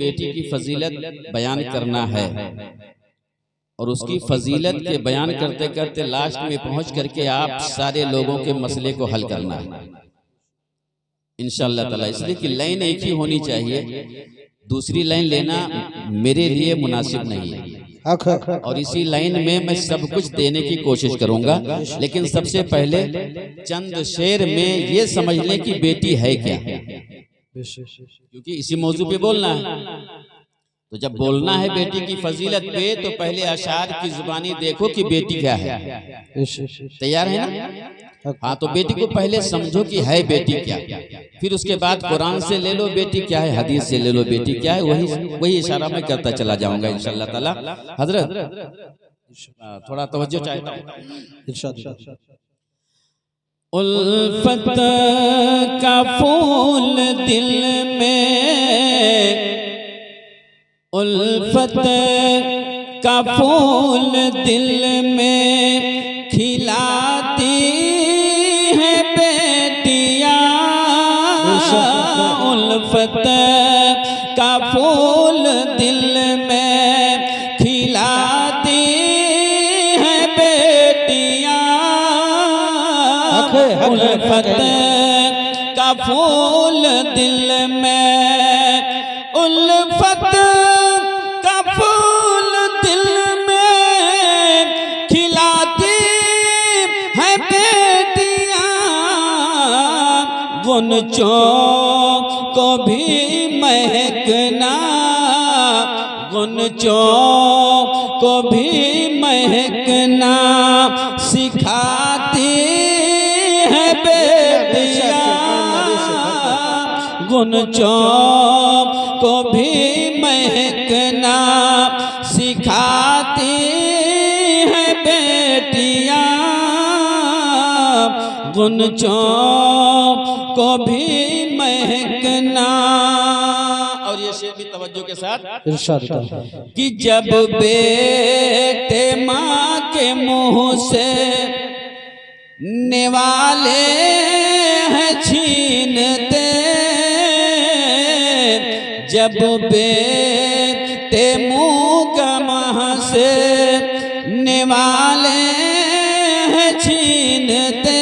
बेटी की फजीलत बयान करना है और उसकी फजीलत के बयान करते करते लास्ट में पहुंच करके आप सारे लोगों के मसले को हल करना है इंशाअल्लाह ताला। इसलिए कि लाइन एक ही होनी चाहिए, दूसरी लाइन लेना मेरे लिए मुनासिब नहीं है और इसी लाइन में मैं सब कुछ देने की कोशिश करूंगा। लेकिन सबसे पहले चंद शेर में ये समझ लें कि बेटी है क्या, क्योंकि इसी मौजू पे बोलना है। तो जब बोलना है बेटी की फजीलत पे तो पहले अशार की जुबानी देखो कि बेटी क्या है। तैयार है ना? हाँ, तो बेटी को पहले समझो कि है बेटी क्या, फिर उसके बाद कुरान से ले लो बेटी क्या है, हदीस से ले लो बेटी क्या है। वही इशारा मैं करता चला जाऊंगा इंशाअल्लाह ताला। हजरत थोड़ा तवज्जो चाहता हूँ। उल्फत का फूल दिल में, उल्फत का फूल दिल में खिलाती है बेटियां। उल्फत का फूल दिल में खिलाती है बेटियां। उल्फत का फूल दिल में, उल्फत गुनचों को भी महकना, गुनचों को भी महकना सिखाती है बेटियां। गुनचों को भी महकना सिखाती है बेटियां। गुनचों को भी महकना। और ये शेर भी तवज्जो के साथ इरशाद कि जब बेटे माँ के मुंह से निवाले हैं छीनते, जब बेटे मुँह का माँ से निवाले हैं छीनते,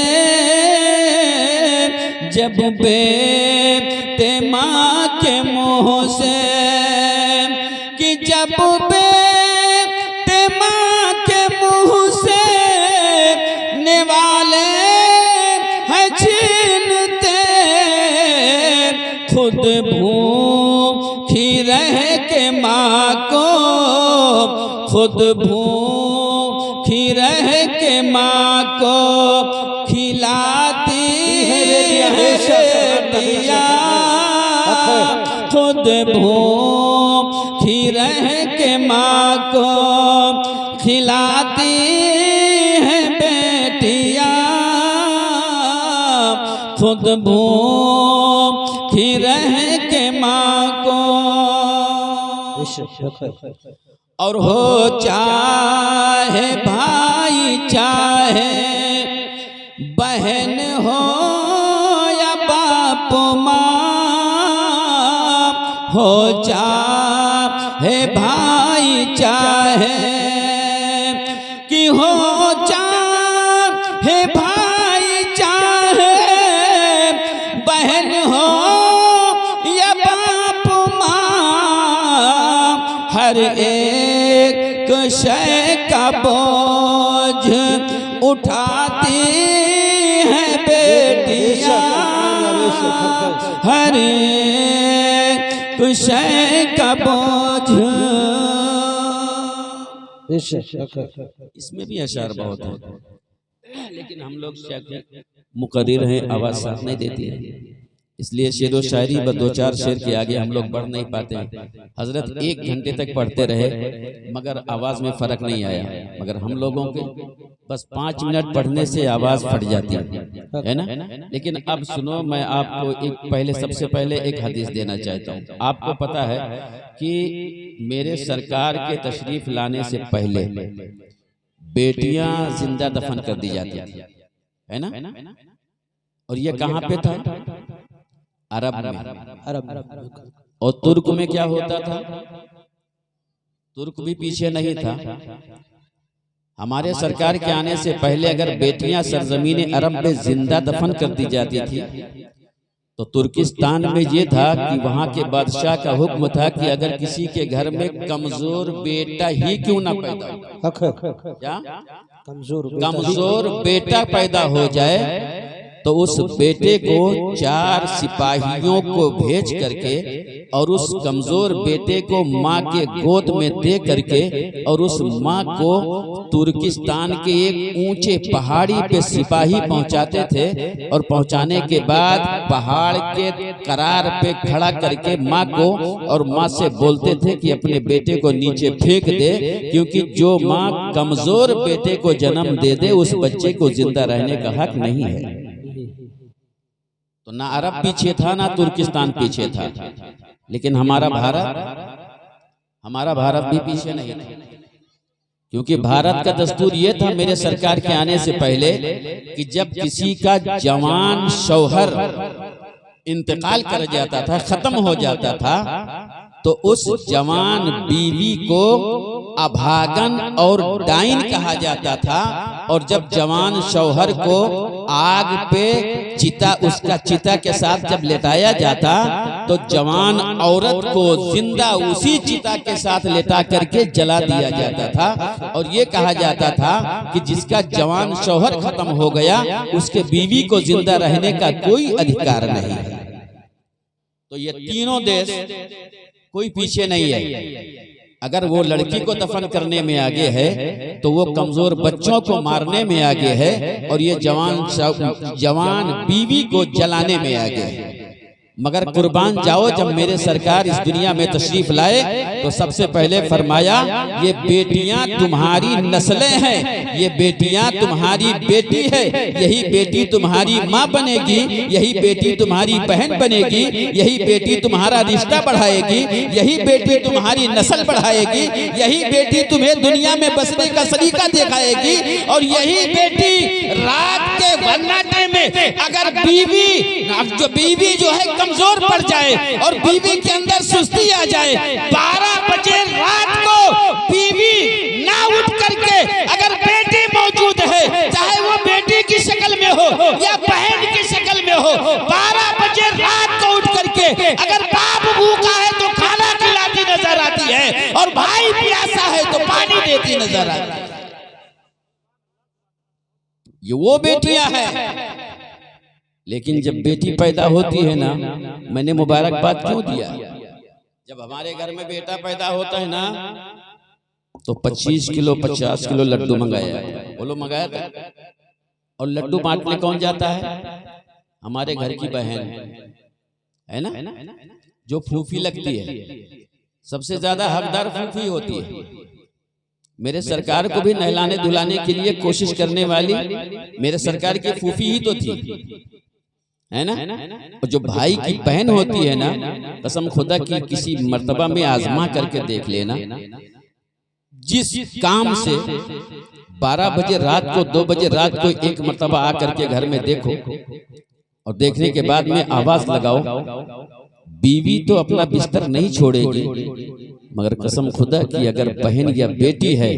जब बेटे माँ के मुँह से, कि जब बेटे माँ के मुँह से निवाले हैं छीनते, खुद भूखी रह के माँ को, खुद भूखी रह के माँ को खिलाती है बेटियां। खुद भूखी रह के माँ को खिलाती है बेटियां। खुद भूखी रह के माँ को। और हो चाहे भाई चाहे बहन हो या बाप माँ, हो चाहे भाई चाहे, कि हो चाहे भाई चाहे बहन हो या बाप माँ, हर एक शय का बोझ उठाती है बेटियां। हर एक शय का बोझ। इसमें भी अशार बहुत है, लेकिन हम लोग मुकर्रिर हैं, आवाज साथ नहीं देती है, इसलिए शेर व शायरी व दो चार शेर के आगे हम लोग बढ़ नहीं पाते हैं। हजरत 1 घंटे तक पढ़ते रहे मगर आवाज में फर्क नहीं आया, मगर हम लोगों के बस 5 मिनट पढ़ने से आवाज फट जाती है ना। लेकिन अब सुनो, मैं आपको पहले सबसे पहले एक हदीस देना चाहता हूँ। आपको पता है कि मेरे सरकार के तशरीफ लाने से पहले बेटियां जिंदा दफन कर दी जाती थी, है ना। और ये कहाँ पे था? अरब में। और तुर्क में क्या होता था? तुर्क भी पीछे नहीं था। हमारे सरकार के आने से पहले अगर बेटियां सरजमीन अरब में जिंदा दफन कर दी जाती थी तो तुर्किस्तान में ये था कि वहां के बादशाह का हुक्म था कि अगर किसी के घर में कमजोर बेटा ही क्यों ना पैदा हो, क्या कमजोर बेटा पैदा हो जाए तो उस बेटे को 4 सिपाहियों को भेज करके और उस कमजोर बेटे को माँ के गोद में दे करके और उस माँ को तुर्किस्तान के एक ऊंचे पहाड़ी पे सिपाही पहुंचाते थे और पहुंचाने के बाद पहाड़ के करार पे खड़ा करके माँ को और माँ से बोलते थे कि अपने बेटे को नीचे फेंक दे, क्योंकि जो माँ कमजोर बेटे को जन्म दे दे उस बच्चे को जिंदा रहने का हक नहीं है। तो ना अरब पीछे था ना तुर्किस्तान पीछे था, लेकिन हमारा भारत भी पीछे नहीं था, क्योंकि भारत का दस्तूर ये था मेरे सरकार के आने से पहले कि जब किसी का जवान शौहर इंतकाल कर जाता था, खत्म हो जाता था, तो उस जवान बीवी को अभागन और डाइन कहा जाता था। और जब जवान शौहर को आग पे उसका चिता के साथ जब लेटाया जाता तो जवान औरत को जिंदा उसी चिता के साथ लेटा करके जला दिया जाता था। और ये कहा जाता था कि जिसका जवान शौहर खत्म हो गया उसके बीवी को जिंदा रहने का कोई अधिकार नहीं है। तो ये तीनों देश कोई पीछे नहीं है। अगर वो लड़की को दफन करने में आगे है तो वो कमजोर बच्चों को मारने में आगे है, और ये जवान बीवी को जलाने में आगे है। मगर कुर्बान जाओ, जब मेरे सरकार इस दुनिया में तशरीफ लाए तो सबसे पहले फरमाया ये बेटियां तुम्हारी नस्लें हैं, ये बेटियां तुम्हारी बेटी है, यही बेटी तुम्हारी माँ बनेगी, यही बेटी तुम्हारी बहन बनेगी, यही बेटी तुम्हारा रिश्ता बढ़ाएगी, यही बेटी तुम्हारी नस्ल बढ़ाएगी, यही बेटी तुम्हें दुनिया में बसने का सलीका दिखाएगी। और यही बेटी रात के वन्नाटे में अगर बीवी जो है कमजोर पड़ जाए और बीवी के अंदर सुस्ती आ जाए, 12 बजे रात को बीवी ना उठ करके अगर बेटी मौजूद है, चाहे वो बेटी की शक्ल में हो या बहन की शक्ल में हो, 12 बजे रात को उठ करके अगर बाप भूखा है तो खाना खिलाती नजर आती है और भाई प्यासा है तो पानी देती नजर आती है। ये वो बेटियां हैं। लेकिन जब बेटी पैदा होती है ना, मैंने मुबारकबाद क्यों दिया? जब हमारे घर में बेटा पैदा होता है ना तो 25 किलो 50 किलो लड्डू मंगाया, बोलो मंगाया था। और लड्डू बांटने कौन जाता है? हमारे घर की बहन है ना, जो फूफी लगती है। सबसे ज्यादा हकदार फूफी होती है। मेरे सरकार को भी नहलाने धुलाने के लिए कोशिश करने वाली मेरे सरकार की फूफी ही तो थी, है ना। और जो भाई की बहन होती है ना, कसम खुदा की किसी मर्तबा में आजमा करके देख लेना, जिस काम से 12 बजे रात को 2 बजे रात को एक मर्तबा आकर के घर में देखो और देखने के बाद में आवाज लगाओ, बीवी तो अपना बिस्तर नहीं छोड़ेगी, मगर कसम खुदा की अगर बहन या बेटी है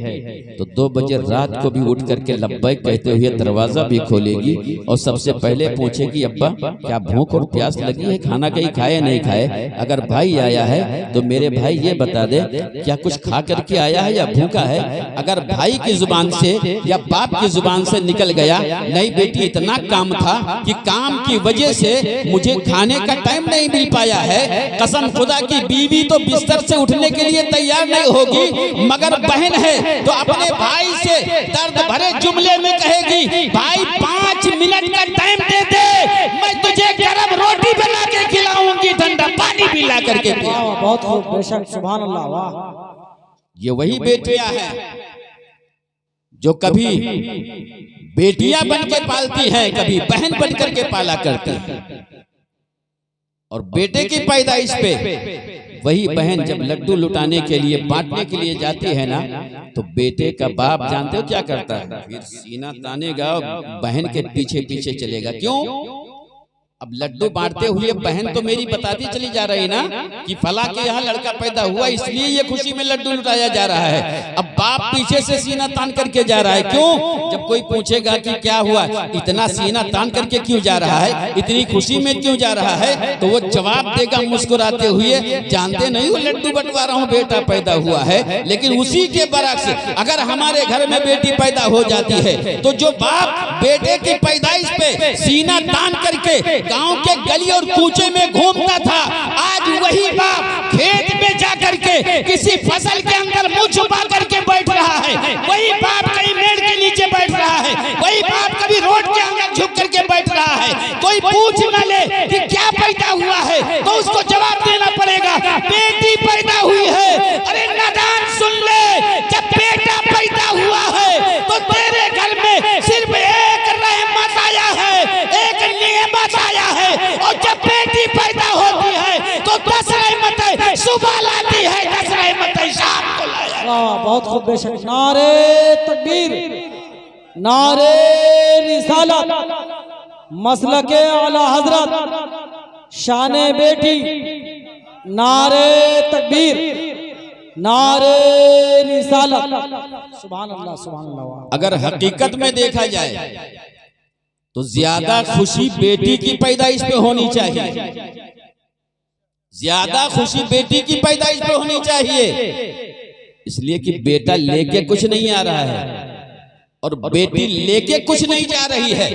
तो 2 बजे रात को भी उठ करके लब्बैक कहते हुए दरवाजा भी खोलेगी और सबसे पहले पूछेगी अब्बा क्या भूख और प्यास लगी है, खाना कहीं खाए नहीं खाए। अगर भाई आया है तो मेरे भाई ये बता दे क्या कुछ खा करके आया है या भूखा है। अगर भाई की जुबान से या बाप की जुबान से निकल गया नहीं बेटी इतना काम था कि काम की वजह से मुझे खाने का टाइम नहीं मिल पाया है, कसम खुदा की बीवी तो बिस्तर से उठने के लिए तैयार नहीं होगी, मगर बहन है तो अपने भाई से दर्द भरे जुमले में कहेगी भाई 5 मिनट का टाइम दे दे, मैं तुझे गरम रोटी बना के खिलाऊंगी, ठंडा पानी भी ला करके पिलाऊंगी। बहुत खूब, बेशक, सुभान अल्लाह, वाह। ये वही बेटियां हैं जो कभी बेटियां बन के पालती हैं, कभी बहन बन करके पाला करती हैं। और बेटे की पैदाइश पे वही बहन जब लड्डू लुटाने के लिए बांटने के लिए जाती है ना, तो बेटे का बाप जानते हो क्या करता है? फिर सीना तानेगा, बहन के पीछे पीछे चलेगा। क्यों? अब लड्डू बांटते हुए बहन तो मेरी बताती चली जा रही ना कि फला के यहाँ लड़का पैदा हुआ इसलिए ये खुशी में लड्डू लुटाया जा रहा है। अब बाप पीछे से सीना तान करके जा रहा है, क्यों? जब कोई पूछेगा कि क्या हुआ, इतना सीना तान करके क्यों जा रहा है, इतनी खुशी में क्यों जा रहा है, तो वो जवाब देगा मुस्कुराते हुए, जानते नहीं हो लड्डू बंटवा रहा हूँ, बेटा पैदा हुआ है। लेकिन उसी के बरक्स अगर हमारे घर में बेटी पैदा हो जाती है तो जो बाप बेटे की पैदाइश पे सीना तान करके गांव के गली और कूचे में घूमता था, आज वही बाप खेत में जा करके किसी फसल के अंदर मुंह छुपा करके बैठ रहा है, वही बाप कहीं पेड़ के नीचे बैठ रहा है, वही बाप कभी रोड के अंदर झुक करके बैठ रहा है। कोई पूछ न ले कि क्या पैदा हुआ है तो उसको जवाब देना पड़ेगा, बेटी पैदा हुई है। अरे नादान सुन ले, जब बेटा पैदा हुआ है तो तेरे घर में सिर्फ एक रहमत आया है, एक नेमत आया है, और जब बेटी पैदा होती है तो 10 रहमतें सुबह लाती है, 10 रहमतें शाम को लाया है। बहुत खूब, बेशक। नारे तकबीर, नारे रिसालत, मसलके आला हजरत, शाने बेटी, नारे तकबीर, नारे रिसालत, सुभान अल्लाह, सुभान अल्लाह। अगर हकीकत में देखा जाए तो ज्यादा खुशी बेटी की पैदाइश पे होनी चाहिए, ज्यादा खुशी बेटी की पैदाइश पे होनी चाहिए, इसलिए कि बेटा लेके कुछ नहीं आ रहा है और बेटी लेके कुछ नहीं जा रही है।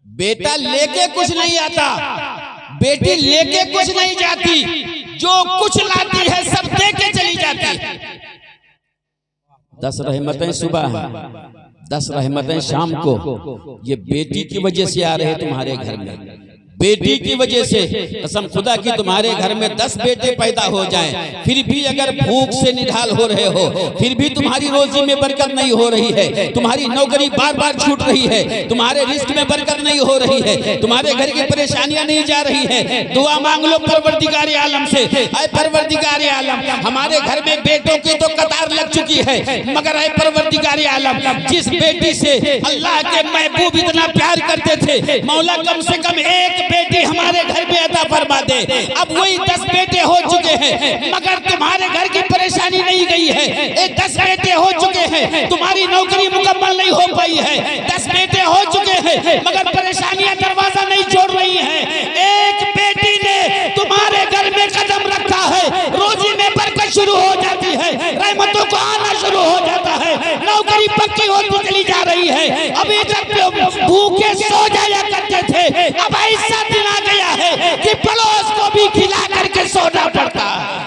बेटा लेके कुछ नहीं आता, बेटी लेके कुछ नहीं जाती, जो कुछ लाती है सब दे के चली जाती। 10 रहमतें सुबह, 10 रहमतें शाम को, ये बेटी की वजह से आ रहे तुम्हारे घर में, बेटी की वजह से। कसम खुदा की तुम्हारे घर में 10 बेटे पैदा हो जाएं, फिर भी अगर भूख से निढाल हो रहे हो, फिर भी तुम्हारी रोजी में बरकत नहीं हो रही है, तुम्हारी नौकरी बार बार छूट रही है, तुम्हारे रिस्क में बरकत नहीं हो रही है, तुम्हारे घर की परेशानियां नहीं जा रही है, दुआ मांग लो परवरदिगार आलम से। ऐ परवरदिगार आलम, हमारे घर में बेटों की तो कतार लग चुकी है, मगर ऐ परवरदिगार आलम, जिस बेटी से अल्लाह के महबूब इतना प्यार करते थे, मौला कम से कम एक बेटी हमारे घर में अता फरमा दे। अब वही 10 बेटे हो चुके हैं, मगर तुम्हारे घर की परेशानी नहीं गई है। 10 बेटे हो चुके हैं, तुम्हारी नौकरी मुकम्मल नहीं हो पाई है। 10 बेटे हो चुके हैं, मगर परेशानियां दरवाजा नहीं छोड़ रही हैं। एक बेटी ने तुम्हारे घर में कदम रखा है, रोजी में बरकत शुरू हो जाती है, रहमतों को आना शुरू हो जाता है, नौकरी पक्की होती चली जा रही है। अभी तक भूखे सो जाया करते थे, अब ऐसा दिन आ गया है कि पड़ोस को भी खिला करके सोना पड़ता है।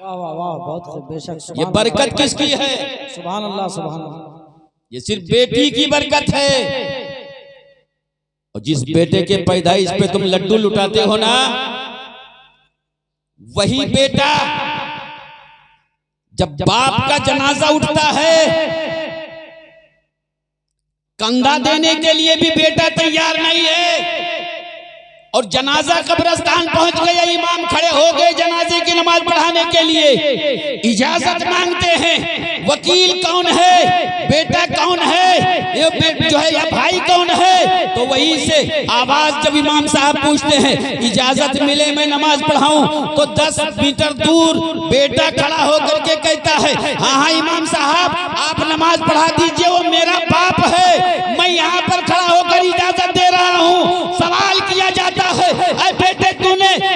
वाह वाह वाह, बहुत खूब, बेशक। ये बरकत किसकी है? सुभान अल्लाह, सुभान अल्लाह। ये सिर्फ बेटी की बरकत है। और जिस बेटे के पैदाइश पे तुम लड्डू लुटाते हो ना, वही बेटा जब बाप का जनाजा उठता है, कंधा देने के लिए भी बेटा तैयार नहीं है। और जनाजा कब्रिस्तान पहुंच गया, इमाम खड़े हो गए जनाजे की नमाज पढ़ाने के लिए, इजाजत मांगते हैं, वकील कौन है, बेटा कौन है, ये जो है या भाई कौन है, तो वहीं से आवाज जब इमाम साहब पूछते हैं इजाजत मिले मैं नमाज पढ़ाऊं, तो 10 मीटर दूर बेटा खड़ा होकर के कहता है, हाँ हाँ इमाम साहब आप नमाज पढ़ा दीजिए, वो मेरा बाप है, मैं यहाँ पर खड़ा होकर इजाजत दे रहा हूँ। सवाल किया जाता है, अरे बेटे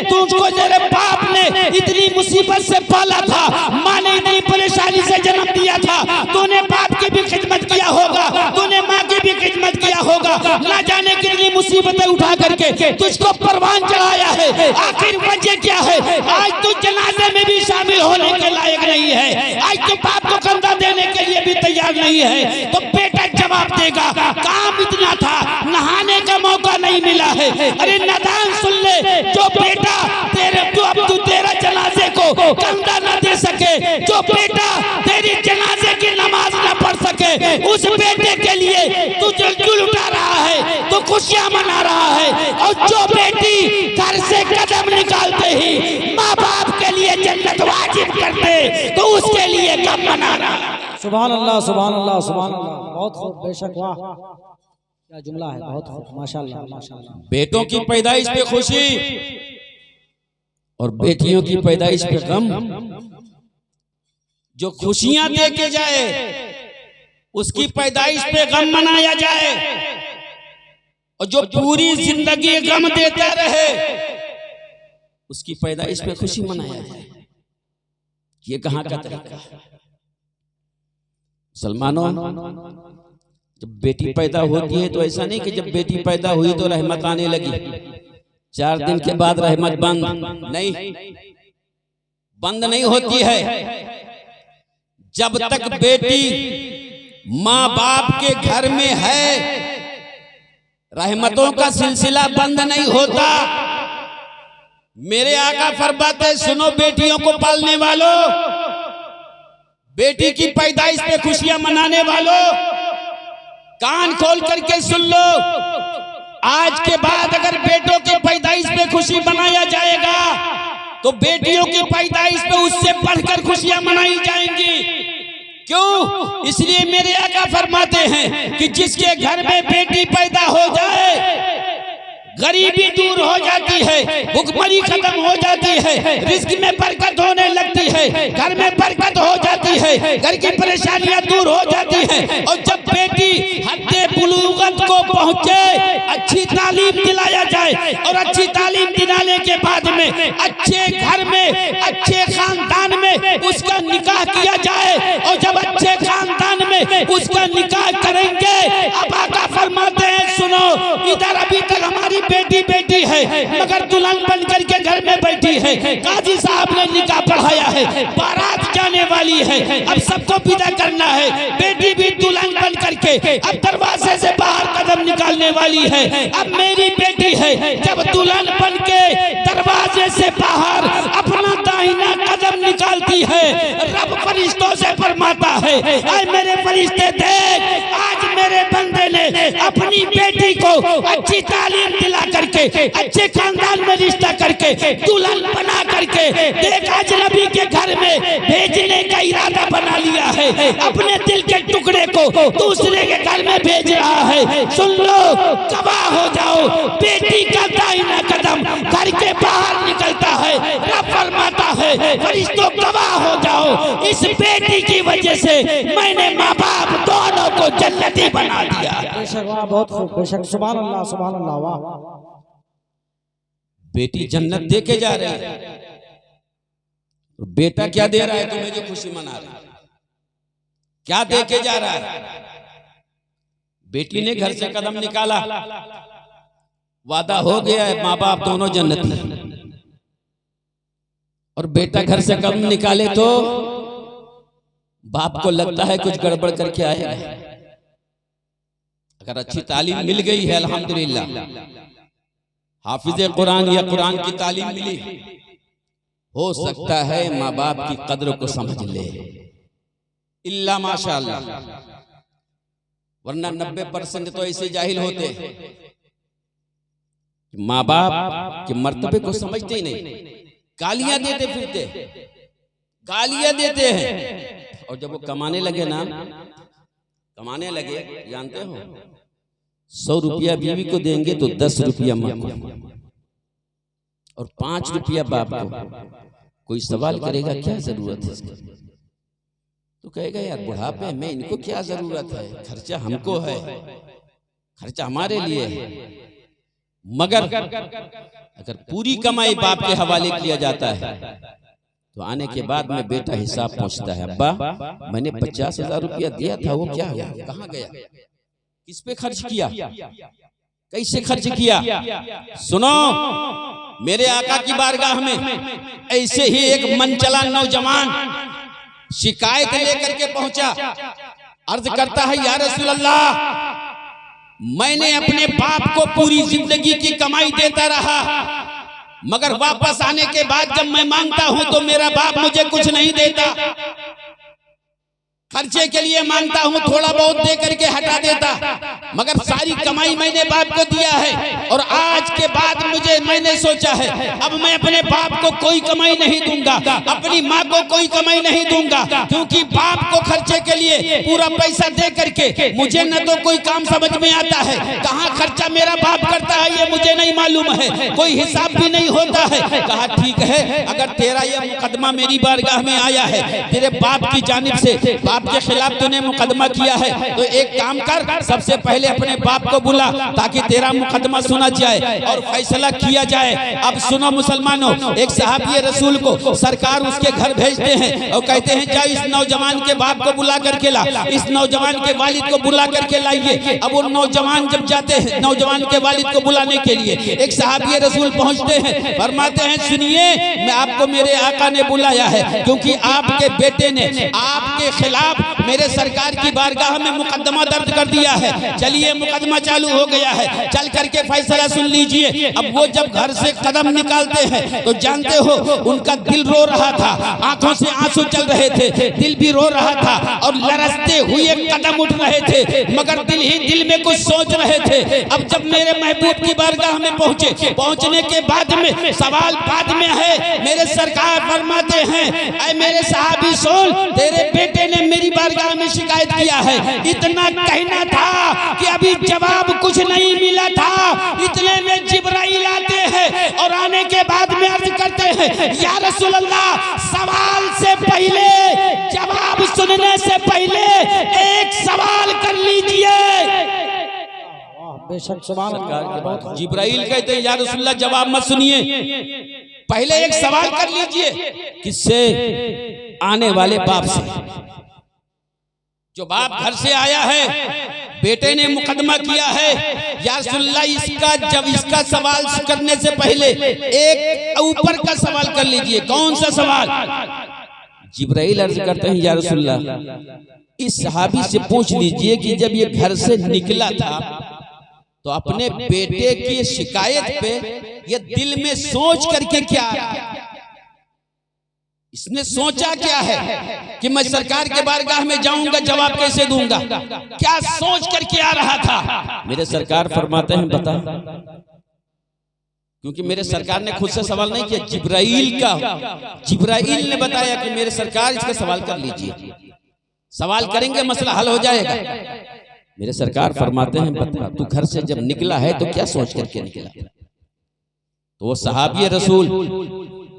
तुझको तेरे बाप ने इतनी मुसीबत से पाला था, माँ ने इतनी परेशानी से जन्म दिया था, तूने बाप की भी खिदमत किया होगा, तूने माँ की भी खिदमत किया होगा, ना जाने कितनी मुसीबतें उठा करके तुझको परवान चढ़ाया है, आखिर वजह क्या है? आज तू जनाजे में भी शामिल होने के लायक नहीं है, आज तो बाप को कंधा देने के लिए भी तैयार नहीं है। तो बेटा जवाब देगा, काम इतना था, नहाने का मौका नहीं मिला है। अरे नादान सुन ले, जो बेटा तेरा जनाजे को कंधा न दे सके, जो बेटा तेरी जनाजे की नमाज न पढ़ सके, उस बेटे के लिए तू जुलूस उठा रहा है, तो खुशियां मना रहा है। और जो बेटी घर से कदम निकालते ही माँ बाप के लिए जन्नत वाजिब करते, तो उसके लिए कम मना रहा है। सुभान अल्लाह, सुभान अल्लाह, सुभान अल्लाह, बहुत खूब, बेशक। वाह। क्या जुमला है, बहुत खूब, माशाल्लाह माशाल्लाह। बेटों की पैदाइश पे खुशी और बेटियों की पैदाइश पे गम। जो खुशियां दे के जाए उसकी पैदाइश पे गम मनाया जाए, और जो पूरी जिंदगी गम देता रहे उसकी पैदाइश पे खुशी मनाया जाए। ये कहां का तरीका है? मुसलमानों, जब बेटी पैदा होती है तो ऐसा नहीं कि जब बेटी पैदा हुई तो रहमत आने लगी, 4 दिन के बाद रहमत बंद नहीं, बंद नहीं होती है। जब तक बेटी माँ बाप के घर में है रहमतों का सिलसिला बंद नहीं होता। मेरे आका फरमाते, सुनो बेटियों को पालने वालों, बेटी की पैदाइश पे खुशियां मनाने वालों, कान खोल करके सुन लो। आज के बाद अगर बेटों की पैदाइश पे खुशी मनाया जाएगा तो बेटियों की पैदाइश पे उससे बढ़कर खुशियां मनाई जाएंगी। क्यों? इसलिए मेरे आका फरमाते हैं कि जिसके घर में बेटी पैदा हो जाए गरीबी दूर हो जाती है, भुखमरी खत्म हो जाती है, रिस्क में बरकत होने लगती है, घर में बरकत हो जाती है, घर की परेशानियां दूर हो जाती हैं। और जब बेटी हद्दे बुलूगत को पहुंचे, अच्छी तालीम दिलाया जाए और अच्छी तालीम दिलाने के बाद में अच्छे घर में अच्छे खानदान में उसका निकाह किया जाए, और जब अच्छे खानदान में उसका निकाह करेंगे, अब आका फरमाते हैं, सुनो, इधर अभी तक हमारी बेटी है मगर दुल्हन बन करके घर में बैठी है, काजी साहब ने निकाह पढ़ाया है, बारात जाने वाली है, अब सबको विदा करना है, बेटी भी दुल्हन बन करके अब दरवाजे से बाहर कदम निकालने वाली है। अब मेरी बेटी है जब दुल्हन बन के दरवाजे से बाहर अपना दाहिना कदम निकालती है, रब फरिश्तों से फरमाता है, आए मेरे फरिश्ते देख, आज मेरे बंदे ने अपनी बेटी को अच्छी तालीम दिला करके अच्छे खानदान में रिश्ता करके दुल्हन बना करके देख अजनबी के घर में भेजने का इरादा बना लिया है, अपने दिल के टुकड़े को दूसरे के घर में भेज रहा है। सुन लो, गवाह हो जाओ, बेटी का दाहिना कदम घर के बाहर निकलता है, रब फरमाता है, फरिश्तों गवाह हो जाओ, इस बेटी की वजह से मैंने माँ बाप दोनों को जन्नती बना दिया। बेशक, वाह, बहुत खूब, बेशक, सुभान अल्लाह सुभान अल्लाह, वाह। बेटी जन्नत दे के जा रही है, बेटा क्या दे रहा है तुम्हें जो खुशी मना रहा है? क्या दे के जा रहा है? बेटी ने घर से कदम निकाला, वादा हो गया है, माँ बाप दोनों जन्नती, और बेटा घर से कदम निकाले तो बाप को लगता है कुछ गड़बड़ करके आएगा। अगर अच्छी तालीम मिल गई है अल्हम्दुलिल्लाह, हाफिज कुरान या कुरान की तालीम मिली, हो सकता है माँ बाप की कद्र को समझ ले, इल्ला माशाअल्लाह, वरना 90% तो ऐसे जाहिल होते माँ बाप के मर्तबे को समझते ही नहीं, गालियां देते फिरते, गालियां देते हैं, और जब वो कमाने लगे ना, कमाने लगे, जानते हो 100 रुपया बीवी को देंगे तो 10 रुपया माँ को और 5 रुपया बाप को। कोई सवाल करेगा क्या जरूरत है इसकी, तो कहेगा यार बुढ़ापे में इनको क्या जरूरत है, खर्चा हमको है, खर्चा हमारे लिए है। मगर अगर पूरी कमाई बाप के हवाले किया जाता है तो आने के बाद में बेटा हिसाब पूछता है, अब्बा मैंने 50,000 रुपया दिया था, वो क्या गया, कहाँ गया, किस पे खर्च किया, कैसे खर्च किया। सुनो, मेरे आका की बारगाह में ऐसे ही एक मनचला नौजवान शिकायत लेकर के पहुंचा, अर्ज करता है, या रसूल अल्लाह, मैंने अपने बाप को पूरी जिंदगी की कमाई देता रहा, मगर वापस आने के बाद जब मैं मांगता हूं तो मेरा बाप मुझे कुछ नहीं देता। खर्चे के लिए मांगता हूँ, थोड़ा बहुत दे करके हटा देता, मगर सारी कमाई मैंने बाप को दिया है और आज के बाद मैंने सोचा है अब मैं अपने बाप को कोई कमाई नहीं दूंगा, अपनी माँ को कोई कमाई नहीं दूंगा, क्योंकि बाप को खर्चे के लिए पूरा पैसा दे करके मुझे न तो कोई काम समझ में आता है, कहाँ खर्चा मेरा बाप करता है ये मुझे नहीं मालूम है, कोई हिसाब भी नहीं होता है। कहा ठीक है, अगर तेरा ये मुकदमा मेरी बारगाह में आया है, तेरे बाप की जानिब से बाप के खिलाफ तूने मुकदमा किया है, तो एक काम कर, सबसे पहले अपने बाप को बुला ताकि तेरा मुकदमा सुना जाए और फैसला किया जाए। अब सुनो मुसलमानों, एक सहाबी रसूल को सरकार उसके घर भेजते हैं और कहते हैं जाओ इस नौजवान के बाप को बुला करके ला, इस नौजवान के वालिद को बुला करके लाइए। अब वो नौजवान जब जाते हैं नौजवान के वालिद को बुलाने के लिए, एक सहाबी रसूल पहुंचते हैं, फरमाते हैं सुनिए, मैं आपको मेरे आका ने बुलाया है क्योंकि आपके बेटे ने आपके खिलाफ मेरे सरकार की बारगाह में मुकदमा दर्ज कर दिया है, चलिए मुकदमा चालू हो गया है, चल करके फैसला सुन लीजिए। अब वो जब घर से कदम निकालते हैं तो जानते हो उनका दिल रो रहा था, आंखों से आंसू चल रहे थे, दिल भी रो रहा था और लरसते हुए कदम उठ रहे थे, मगर दिल ही दिल में कुछ सोच रहे थे। अब जब मेरे महबूब की बारगाह में पहुंचे, पहुंचने के बाद में सवाल बाद में है, मेरे सरकार फरमाते हैं ऐ मेरे सहाबी सुन, तेरे बेटे ने मेरी बारगाह में शिकायत किया है, इतना कहना था कि अभी जवाब कुछ नहीं मिला था, इतने में जिब्राइल आते हैं और आने के बाद में अर्ज करते हैं या रसूल अल्लाह, सवाल से पहले जवाब सुनने से पहले एक सवाल कर लीजिए। बेशक सुभान अल्लाह। जिब्राइल कहते हैं या रसूल अल्लाह जवाब मत सुनिए, पहले एक सवाल कर लीजिए। किससे? आने वाले बाप से। जो बाप घर से आया है, बेटे ने मुकदमा किया है, या रसूलुल्लाह इसका सवाल करने से पहले एक ऊपर का सवाल कर लीजिए। कौन सा सवाल? जिब्राइल अर्ज करते हैं या रसूलुल्लाह इस सहाबी से पूछ लीजिए कि जब ये घर से निकला था तो अपने बेटे की शिकायत पे ये दिल में सोच करके क्या, इसने सोचा क्या है कि मैं सरकार के बारगाह में जाऊंगा, जवाब कैसे दूंगा, क्या सोच करके आ रहा था? मेरे सरकार फरमाते हैं बता, क्योंकि मेरे सरकार ने खुद से सवाल नहीं किया, जिब्राइल ने बताया कि मेरे सरकार इसका सवाल कर लीजिए, सवाल करेंगे मसला हल हो जाएगा। मेरे सरकार फरमाते हैं बता, तू घर से जब निकला है तो क्या सोच करके निकला? तो वो सहाबी रसूल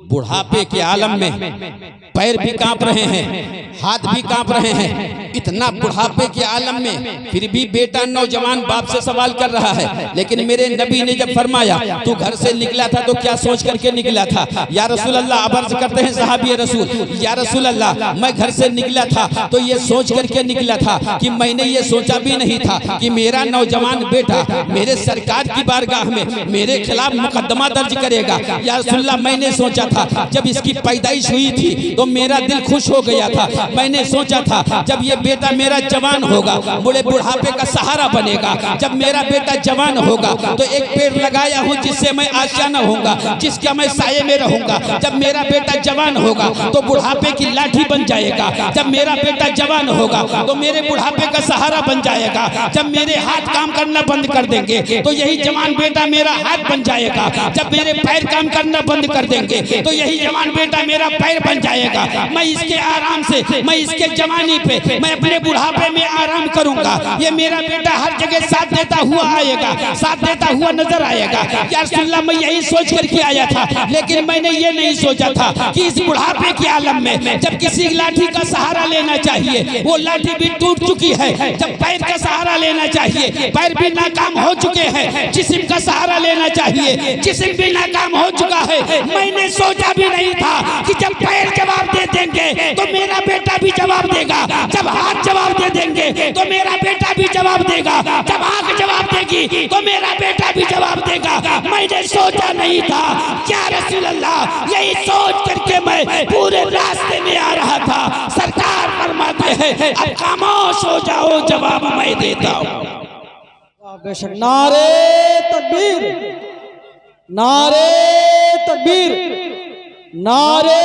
बुढ़ापे के आलम में पैर भी कांप रहे हैं, हाथ भी कांप रहे हैं, इतना बुढ़ापे के आलम में फिर भी बेटा नौजवान बाप से सवाल कर रहा है। लेकिन मेरे नबी ने जब फरमाया तू घर से निकला था तो क्या सोच करके निकला था? या रसूल अल्लाह, अब अर्ज करते हैं सहाबी रसूल, या रसूल अल्लाह मैं घर से निकला था तो ये सोच करके निकला था कि मैंने ये सोचा भी नहीं था कि मेरा नौजवान बेटा मेरे सरकार की बारगाह में मेरे खिलाफ मुकदमा दर्ज करेगा। या रसूल अल्लाह, मैंने सोचा था जब इसकी पैदाइश हुई थी तो मेरा दिल खुश हो गया था, मैंने सोचा था जब ये बेटा मेरा जवान होगा, बूढ़े बुढ़ापे का सहारा बनेगा, जब मेरा बेटा जवान होगा तो एक पेड़ लगाया हूँ जिससे मैं आशियाना होऊंगा, जिसका मैं साये में रहूंगा। जब मेरा बेटा जवान होगा तो बुढ़ापे की लाठी बन जाएगा, जब मेरा बेटा जवान होगा तो मेरे बुढ़ापे का सहारा बन जाएगा। जब मेरे हाथ काम करना बंद कर देंगे तो यही जवान बेटा मेरा हाथ बन जाएगा, जब मेरे पैर काम करना बंद कर देंगे तो यही जवान बेटा मेरा पैर बन जाएगा। मैं इसके आराम से, मैं इसके जवानी पे, मैं अपने बुढ़ापे में आराम करूंगा। ये मेरा बेटा हर जगह साथ देता हुआ आएगा, साथ देता हुआ नजर आएगा। या रसूल अल्लाह, मैं यही सोच करके आया था, लेकिन मैंने ये नहीं सोचा था कि इस बुढ़ापे के आलम में जब किसी लाठी का सहारा लेना चाहिए वो लाठी भी टूट चुकी है, जब पैर का सहारा लेना चाहिए पैर भी नाकाम हो चुके हैं, जिस्म का सहारा लेना चाहिए जिस्म भी नाकाम हो चुका है। मैंने सोचा भी नहीं था कि जब पैर जवाब दे देंगे तो मेरा बेटा भी जवाब देगा, जब हाथ जवाब दे देंगे तो मेरा बेटा भी जवाब देगा, जब आंख जवाब देगी तो मेरा बेटा भी जवाब देगा। मैंने सोचा नहीं था। क्या रसूल अल्लाह, यही सोच करके मैं पूरे रास्ते में आ रहा था। सरकार फरमाते हैं अब खामोश हो जाओ, जवाब मैं देता हूँ। बेशक नारे तकबीर, नारे तकबीर, नारे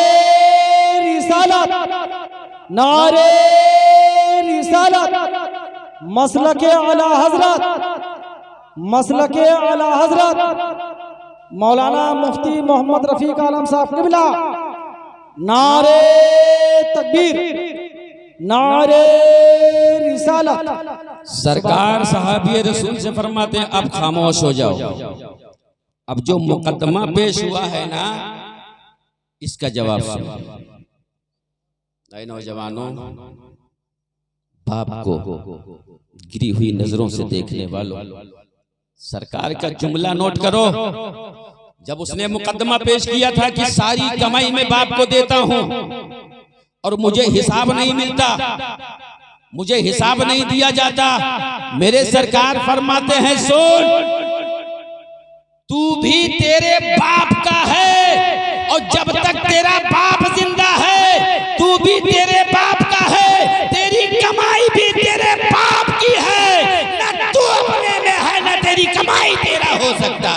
रिसालत, नारे रिसालत मसलके आला हजरत मौलाना मुफ्ती मोहम्मद रफीक आलम साहब क़िबला। नारे तकबीर, नारे रिसालत। सरकार साहब रसूल से फरमाते हैं अब खामोश हो जाओ। अब जो मुकदमा पेश हुआ है ना, इसका जवाब सुनो। ऐ नौजवानों, बाप को गिरी हुई नजरों से देखने वालों, सरकार का जुमला नोट करो। जब उसने मुकदमा पेश किया था कि सारी कमाई मैं बाप को देता हूं और मुझे हिसाब नहीं मिलता, मुझे हिसाब नहीं दिया जाता, मेरे सरकार फरमाते हैं सुन, तू भी तेरे बाप का है और जब तक तेरा बाप जिंदा है तू भी तेरे बाप का है, तेरी कमाई भी तेरे बाप की है, न तू अपने में है न तेरी कमाई तेरा हो सकता।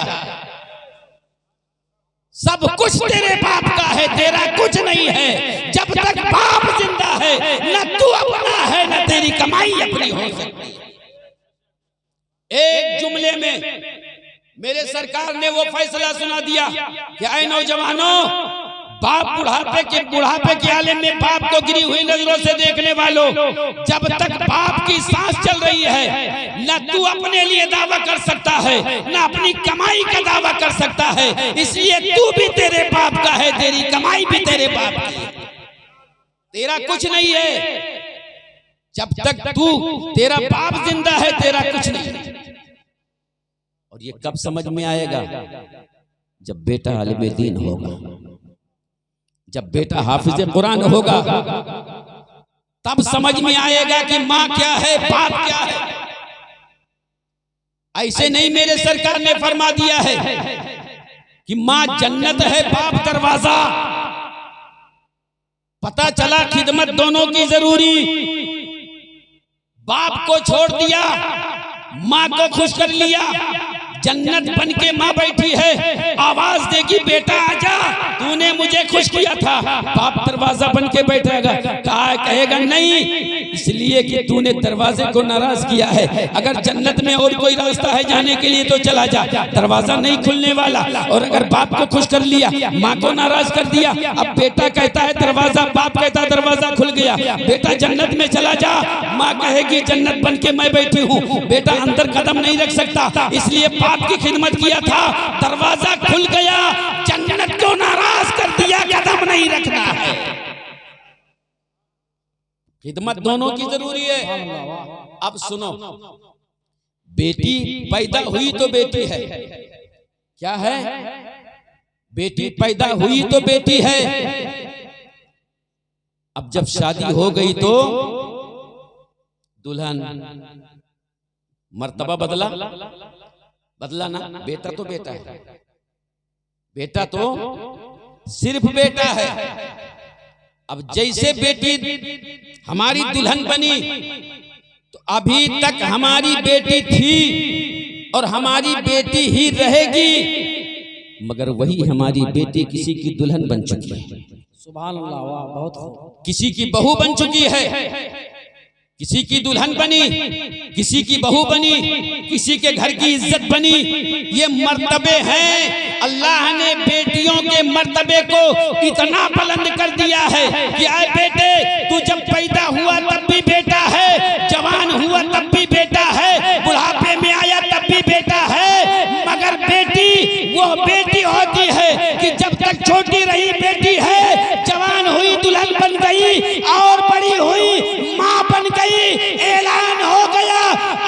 सब कुछ तेरे बाप का है, तेरा कुछ नहीं है। जब तक बाप जिंदा है न तू अपना है न तेरी कमाई अपनी हो सकती है। एक जुमले में मेरे सरकार ने वो फैसला सुना दिया कि ऐ नौजवानों, बाप बुढ़ापे के आलम में बाप को गिरी हुई नजरों से देखने वालों, जब तक बाप की सांस चल रही है न तू अपने लिए दावा कर सकता है न अपनी कमाई का दावा कर सकता है, इसलिए तू भी तेरे बाप का है, तेरी कमाई भी तेरे बाप की है, तेरा कुछ नहीं है। जब तक तू तेरा बाप जिंदा है तेरा कुछ नहीं। और ये कब समझ में आएगा? जब बेटा आलिम दीन होगा, जब बेटा हाफिज कुरान होगा, तब समझ में आएगा कि माँ क्या है, बाप क्या है। ऐसे नहीं मेरे सरकार ने फरमा दिया है कि माँ जन्नत है, बाप दरवाजा। पता चला खिदमत दोनों की जरूरी। बाप को छोड़ दिया, माँ को खुश कर लिया, जन्नत बन के माँ बैठी है, आवाज देगी बेटा आजा, तूने मुझे खुश किया था। बाप दरवाजा बन के बैठेगा, कहेगा नहीं, इसलिए कि तूने दरवाजे को नाराज किया है। अगर जन्नत में और कोई रास्ता है जाने के लिए तो चला जा, दरवाजा नहीं खुलने वाला। और अगर बाप को खुश कर लिया, माँ को नाराज कर दिया, अब बेटा कहता है दरवाजा, बाप कहता है दरवाजा खुल गया, बेटा जन्नत में चला जा, माँ कहेगी जन्नत बन के मैं बैठी हूँ, बेटा अंदर कदम नहीं रख सकता, इसलिए बाप की खिदमत किया था, दरवाजा खुल गया, जन्नत को नाराज कर दिया, कदम नहीं रखना है। खिदमत दोनों की जरूरी है। अब सुनो, बेटी पैदा हुई तो बेटी है, क्या है? बेटी पैदा हुई तो बेटी है। अब जब शादी हो गई तो दुल्हन, मर्तबा बदला ना, बेटा तो बेटा है, बेटा तो सिर्फ बेटा है। अब जैसे बेटी हमारी दुल्हन बनी तो अभी तक हमारी बेटी थी और हमारी बेटी ही रहेगी, मगर वही हमारी बेटी किसी की दुल्हन बन चुकी है। सुभान अल्लाह, वाह, बहुत खूब। किसी की बहू बन चुकी है, किसी की दुल्हन बनी, किसी की बहू बनी, किसी के घर की इज्जत बनी। ये मर्तबे हैं। अल्लाह ने बेटियों के मर्तबे को इतना बुलंद कर दिया है कि आए बेटे, तू जब पैदा हुआ तब भी बेटा है, जवान हुआ तब भी बेटा है, बुढ़ापे में आया तब भी बेटा है, मगर बेटी वो बेटी होती है कि जब तक छोटी रही बेटी है, जवान हुई दुल्हन बन गई और बड़ी हुई माँ बन गई। ऐलान हो गया,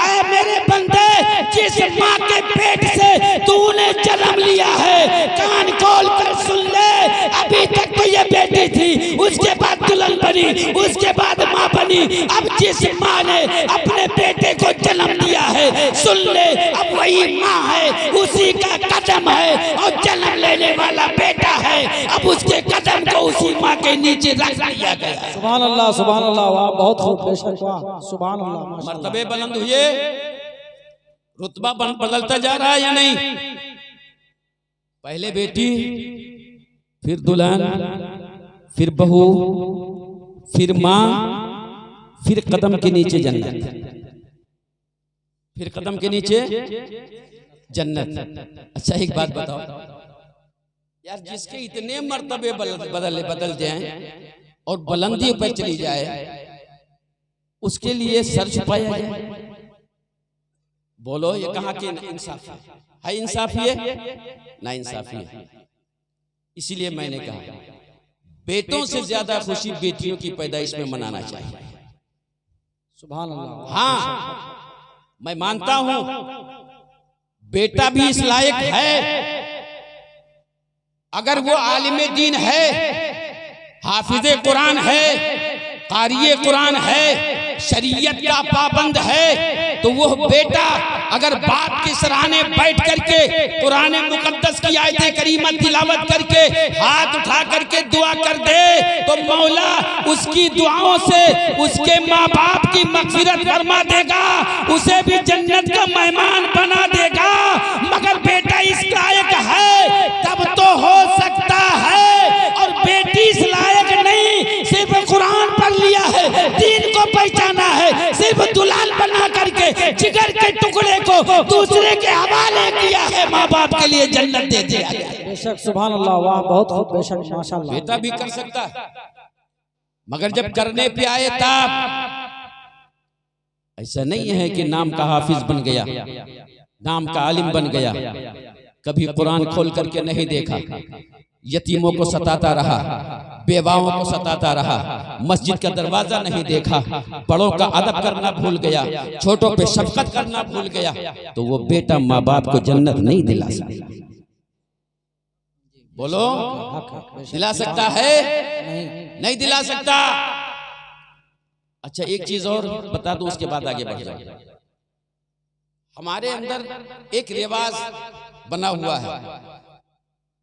ऐ मेरे बंदे, जिस माँ के पेट से तूने जन्म लिया है, कान खोल कर सुन ले, अभी तक तो ये बेटी थी, उसके बाद दुल्हन बनी, उसके बाद माँ बनी, अब जिस माँ ने अपने बेटे को जन्म दिया है, सुन ले, अब वही माँ है, उसी का कदम है और जन्म लेने वाला बेटा है, अब उसके कदम को उसी माँ के नीचे रख दिया गया। सुभान अल्लाह, सुभान अल्लाह, वाह, बहुत खूब, बेशक, वाह, सुभान अल्लाह। मर्तबे बुलंद हुए, रुतबा बदलता जा रहा है या नहीं? पहले बेटी, फिर दुल्हन, फिर बहू, फिर माँ, फिर कदम के नीचे जन्नत, फिर कदम के नीचे जन्नत। अच्छा एक बात बताओ यार, जिसके इतने मर्तबे बदल जाएं और बुलंदी पर चली जाए, उसके लिए सर छुपाया जाए? बोलो ये कहाँ के इंसाफ है? इंसाफी है ना? इंसाफी है। इसीलिए मैंने कहा बेटों से ज्यादा खुशी बेटियों की पैदाइश में मनाना चाहिए। सुभान अल्लाह। हाँ मैं मानता हूं बेटा भी इस लायक है, अगर वो आलिम दीन है, हाफिज कुरान है, कारिए कुरान है, शरीयत का पाबंद है, तो वो बेटा अगर बाप के सराहने बैठ करके कुरान मुकद्दस की आयतें करीमा तिलावत करके हाथ उठा करके दुआ कर दे, तो मौला उसकी दुआओं से उसके माँ बाप की मग़फ़िरत फरमा देगा, उसे भी जन्नत का मेहमान बना देगा। मगर बेटा इस लायक है तब तो हो सकता है, और बेटी इस लायक नहीं, सिर्फ कुरान पढ़ लिया है, दीन को पहचाना है, सिर्फ दुल्हन बना करके जिगर के टुकड़े को दूसरे के हवाले किया है, माँ बाप के लिए जन्नत दे दिया। बेशक सुभान अल्लाह, वाह बहुत खूब, बेशक माशाअल्लाह। बेटा भी कर सकता है, मगर जब करने पे आए तब ऐसा नहीं है कि नाम का हाफिज बन गया, नाम का आलिम बन गया, कभी कुरान खोल करके नहीं देखा, यतीमों को सताता रहा, बेवाओं को सताता रहा, मस्जिद का दरवाजा नहीं देखा, बड़ों का अदब करना भूल गया, छोटों पे शफकत करना भूल गया, तो वो बेटा माँ बाप को जन्नत नहीं दिला सकता। बोलो दिला सकता है? नहीं दिला सकता। अच्छा एक चीज और बता दूं, उसके बाद आगे बढ़ जाए। हमारे अंदर एक रिवाज बना हुआ है,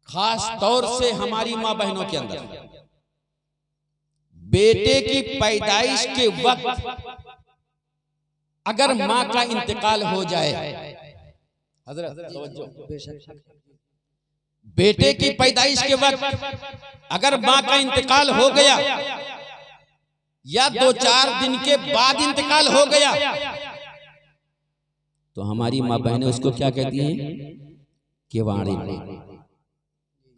खास तौर से हमारी माँ बहनों के अंदर, बेटे की पैदाइश के वक्त अगर माँ का इंतकाल हो जाए, हजरत बेटे की पैदाइश के वक्त अगर माँ का इंतकाल हो गया या 2-4 दिन के बाद इंतकाल हो गया, तो हमारी माँ बहनें उसको क्या कहती हैं? केवाड़िन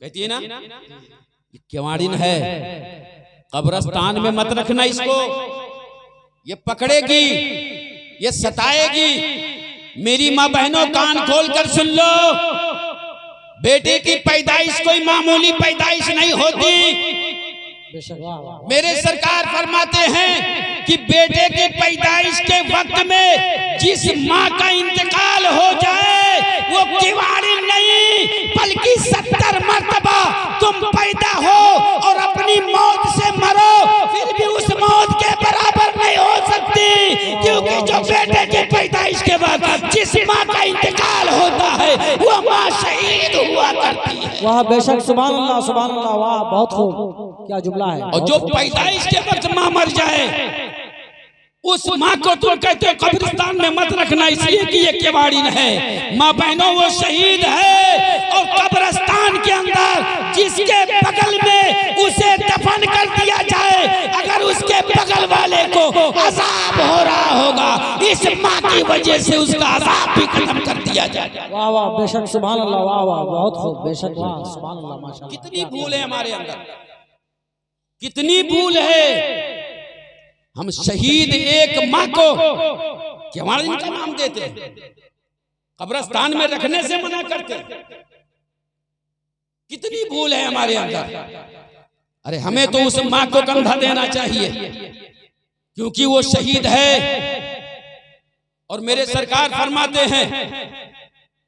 कहती है ना, केवाड़िन है, कब्रिस्तान में मत रखना इसको, ये पकड़ेगी, ये सताएगी। मेरी माँ बहनों कान खोल कर सुन लो, बेटे की पैदाइश कोई मामूली पैदाइश नहीं होती। मेरे सरकार फरमाते हैं कि बेटे की पैदाइश के वक्त में जिस माँ का इंतकाल हो जाए वो किवाड़ी नहीं, बल्कि 70 मर्तबा तुम पैदा हो और अपनी मौत से मरो, फिर भी उस मौत के बराबर नहीं हो सकती, क्योंकि जो बेटे की पैदाइश के बाद जिस माँ का इंतकाल होता है वो माँ शहीद हुआ करती है। वाह बेशक सुभान अल्लाह, वाह बहुत खूब, क्या जुमला है। और जो पैदाइश के वक्त माँ मर जाए उस माँ को तुम कहते हो कब्रिस्तान में मत रखना, इसलिए कि ये केवाड़िन है। माँ बहनों वो शहीद है, और कब्रिस्तान के अंदर जिसके बगल में उसे दफन कर दिया जाए, अगर उसके बगल वाले को अजाब हो रहा होगा, इस माँ की वजह से उसका अजाब भी खत्म कर दिया जाए। वाह वाह बेशक सुभान अल्लाह, वाह वाह बहुत खूब, बेशक वाह सुभान अल्लाह माशाअल्लाह। कितनी भूल है हमारे अंदर, कितनी भूल है। हम शहीद एक माँ को केवाड़िन का नाम देते हैं, कब्रिस्तान में रखने से मना करते हैं। कितनी भूल है हमारे अंदर। अरे हमें तो उस माँ को कंधा देना चाहिए, क्योंकि वो शहीद है। और मेरे सरकार फरमाते हैं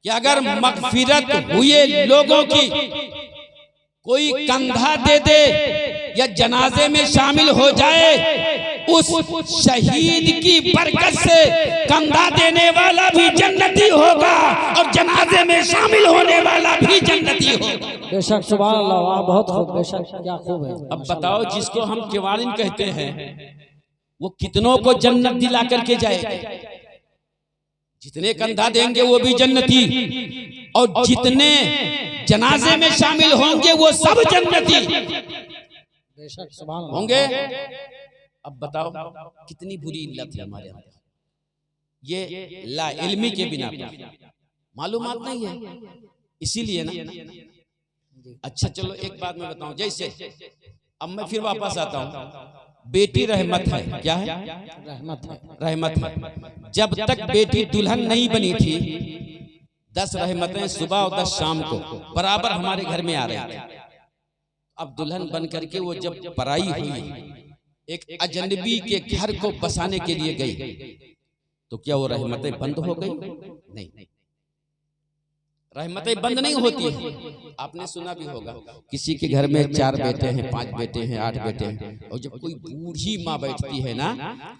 कि अगर मग़फ़िरत हुए लोगों की कोई कंधा दे दे या जनाजे में शामिल हो जाए, उस शहीद की बरकत से कंधा देने वाला भी जन्नती होगा और जनाजे में शामिल होने वाला भी जन्नती होगा। बेशक सुभान अल्लाह, वाह बहुत खूब, बेशक क्या खूब है। अब बताओ, जिसको हम केवाड़िन कहते हैं वो कितनों को जन्नत दिला करके जाएगा? जितने कंधा देंगे वो भी जन्नती, और जितने जनाजे में शामिल होंगे वो सब जन्नती होंगे। अब बताओ कितनी बुरी इल्लत है हमारे अंदर, ये ला इल्मी के बिना पर, मालूमात नहीं है, इसीलिए ना। अच्छा चलो एक बात मैं बताऊं, जैसे अब मैं फिर वापस आता हूं, बेटी रहमत है, क्या है? रहमत है। रहमत है। जब तक बेटी दुल्हन नहीं बनी थी, 10 रहमतें सुबह और 10 शाम को बराबर हमारे घर में आ रही थी। अब दुल्हन बन करके वो जब पराई हुई, एक अजनबी के घर को बसाने के लिए गई, तो क्या वो रहमतें बंद हो गई? नहीं, रहमतें बंद नहीं होती है। आपने सुना भी होगा, किसी के घर में 4 बेटे हैं, 5 बेटे हैं, 8 बेटे हैं, और जब कोई बूढ़ी माँ बैठती है ना,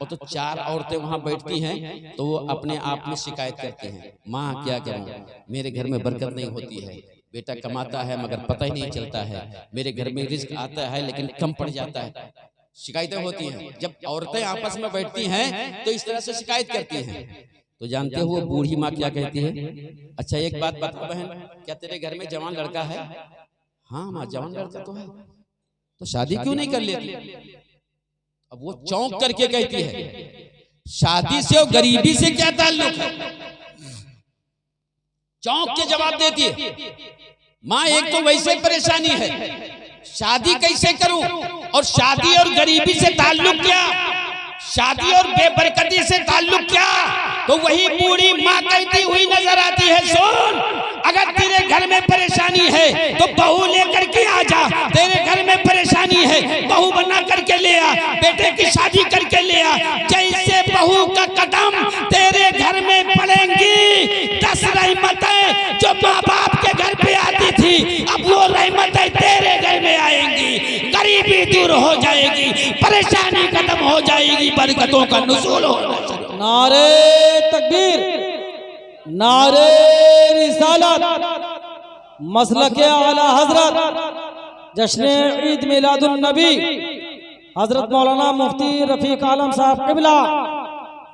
और तो 4 औरतें वहां बैठती हैं, तो वो अपने आप में शिकायत करती हैं, माँ क्या करूं, मेरे घर में बरकत नहीं होती है, बेटा कमाता है मगर पता ही नहीं चलता है, मेरे घर में रिज्क आता है लेकिन कम पड़ जाता है। शिकायतें होती हैं। जब औरतें आपस में बैठती हैं तो इस तरह से शिकायत करती हैं। तो जानते हो वो बूढ़ी माँ क्या कहती है? अच्छा एक बात बता बहन, क्या तेरे घर में जवान लड़का है? हाँ माँ जवान लड़का तो है। तो शादी क्यों नहीं कर लेती? अब वो चौंक करके कहती है, शादी से और गरीबी से क्या ताल्लुक है? चौंक के जवाब देती है, माँ एक तो वैसे परेशानी है, शादी कैसे करूं, और शादी और गरीबी से ताल्लुक क्या, शादी और बेबरकती से ताल्लुक क्या? तो वही बूढ़ी माँ कहती हुई नजर आती है, सुन, अगर तेरे घर में परेशानी है तो बहू लेकर के आ जा, तेरे घर में परेशानी है बहू बना करके ले आ, बेटे की शादी करके ले आ। जैसे बहू का कदम तेरे घर में पड़ेंगी, 10 रहमतें जो माँ बाप के घर पे आती थी, अब वो रहमतें तेरे घर में आएंगी, गरीबी दूर हो जाएगी, परेशानी खत्म हो जाएगी, बरकतों का नुज़ूल होगा। नारे तकबीर, नारे रिसालत, मसलके आला हजरत जश्न ईद मिलादुन नबी हजरत मौलाना मुफ्ती रफीक आलम साहब क़िबला,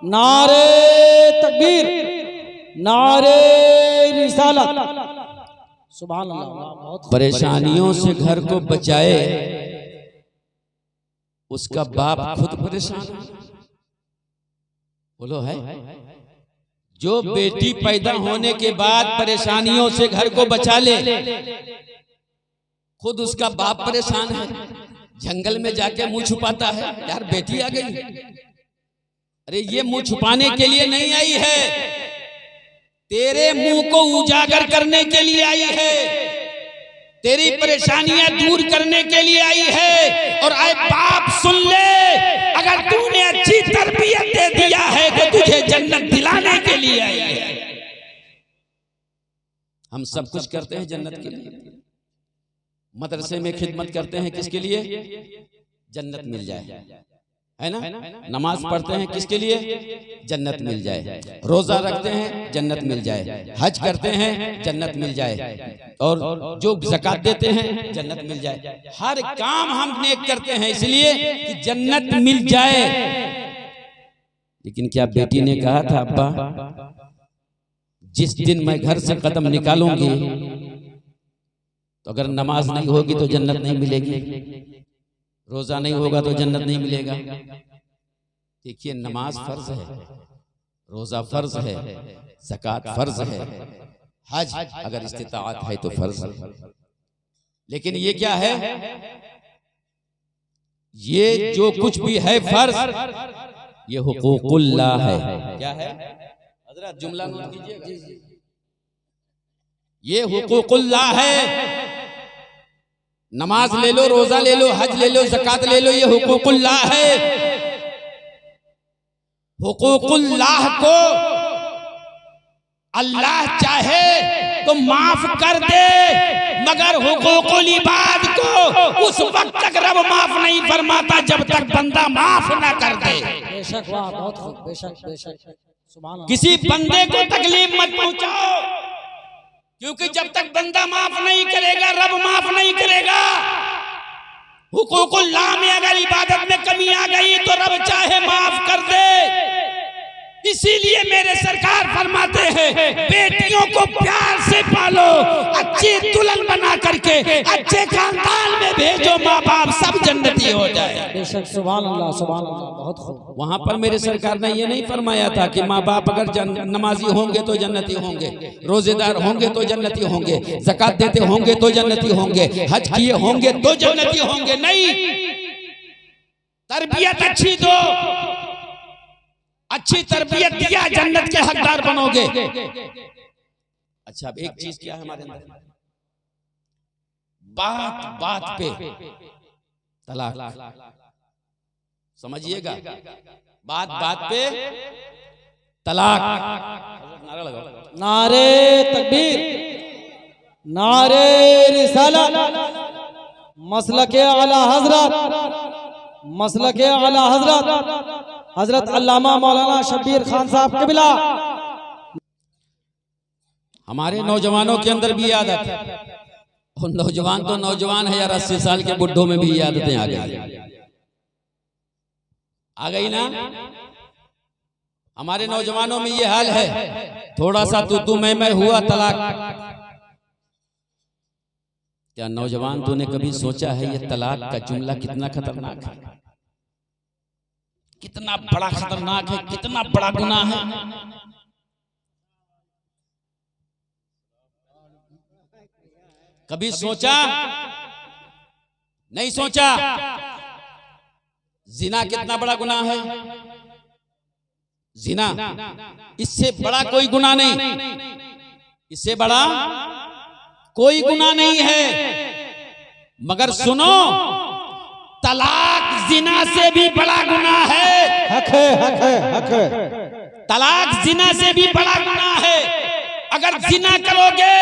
नारे तकबीर, नारे रिसालत, सुभान अल्लाह। परेशानियों से घर को बचाए उसका बाप खुद परेशान, बोलो है? जो बेटी पैदा होने के बाद परेशानियों से घर को बचा ले, खुद उसका बाप परेशान है, जंगल में जाके मुंह छुपाता है, यार बेटी आ गई। अरे ये मुंह छुपाने के लिए नहीं आई है, तेरे मुंह को उजागर करने के लिए आई है, तेरी परेशानियां दूर करने के लिए आई है। और आए बाप सुन ले, अगर तूने अच्छी तरबियत दे दिया है तो तुझे जन्नत दिलाने के लिए आई है। हम सब कुछ करते हैं जन्नत के लिए, मदरसे में खिदमत करते हैं किसके लिए? जन्नत मिल जाए, है ना? नमाज पढ़ते हैं किसके लिए? जन्नत मिल जाए। रोजा रखते हैं जन्नत मिल जाए, हज करते हैं जन्नत मिल जाए, और जो ज़कात देते हैं जन्नत मिल जाए। हर काम हम नेक करते हैं इसलिए कि जन्नत मिल जाए। लेकिन क्या बेटी ने कहा था, अब्बा जिस दिन मैं घर से कदम निकालूंगी तो अगर नमाज नहीं होगी तो जन्नत नहीं मिलेगी, रोजा नहीं होगा तो जन्नत नहीं मिलेगा। देखिए नमाज फर्ज है, रोजा फर्ज है, ज़कात फर्ज है, हज अगर इस्तिताअत है तो फर्ज है। लेकिन ये क्या है? ये जो कुछ भी है फर्ज, ये हुकूकुल्लाह है। क्या है हजरत? जुमला नोट कीजिए, ये हुकूकुल्लाह है। नमाज ले लो, रोजा ले लो, हज ले लो, ज़कात ले लो, ये हुकूकुल्लाह है। हुकूकुल्लाह को अल्लाह चाहे तो माफ कर दे, मगर हुकूकुल इबाद को उस वक्त तक रब माफ नहीं फरमाता जब तक बंदा माफ ना कर दे। बेशक, वाह, बहुत खूब, बेशक बेशक, सुभान अल्लाह। किसी बंदे को तकलीफ मत पहुंचाओ, क्योंकि जब तक बंदा माफ नहीं करेगा रब माफ नहीं करेगा। हुकूकुल्लाह में अगर इबादत में कमी आ गई तो रब चाहे माफ कर दे, इसीलिए मेरे सरकार फरमाते हैं बेटियों को प्यार से पालो, अच्छी दुल्हन बना करके अच्छे खानदान में भेजो, माँ बाप सब जन्नती हो जाए। बेशक सुभान अल्लाह सुभान अल्लाह, बहुत खूब। वहां पर मेरे सरकार ने ये नहीं फरमाया था कि माँ बाप अगर नमाजी होंगे तो जन्नती होंगे, रोजेदार होंगे तो जन्नती होंगे, ज़कात देते होंगे तो जन्नती होंगे, हज किए होंगे तो जन्नती होंगे। नहीं, तरबियत अच्छी दो, अच्छी तरबियत दिया जन्नत के हकदार बनोगे। अच्छा, अब एक चीज क्या है हमारे अंदर, बात बात पे तलाक, समझिएगा, बात बात पे तलाक। नारा लगाओ, नारे तकबीर, नारे रिसालत, मसलके आला हजरत, मसलके आला हजरत हजरत अल्लामा मौलाना शब्बीर खान साहब क़िबला। हमारे नौजवानों के अंदर भी आदत है, और नौजवान तो नौजवान है यार, 80 साल के बुढ़ों में भी ये आदतें आ गई ना। हमारे नौजवानों में ये हाल है, थोड़ा सा तू मैं हुआ तलाक। क्या नौजवान तूने कभी सोचा है ये तलाक का जुमला कितना खतरनाक है, कितना बड़ा खतरनाक है, कितना बड़ा गुनाह है। कभी सोचा? नहीं सोचा। जिना कितना बड़ा गुनाह है, जिना, इससे बड़ा कोई गुनाह नहीं, इससे बड़ा कोई गुनाह नहीं है। मगर सुनो, तलाक जिना से भी बड़ा गुनाह है। हक है, हक है, हक है। तलाक जिना से भी बड़ा गुनाह है। अगर जिना करोगे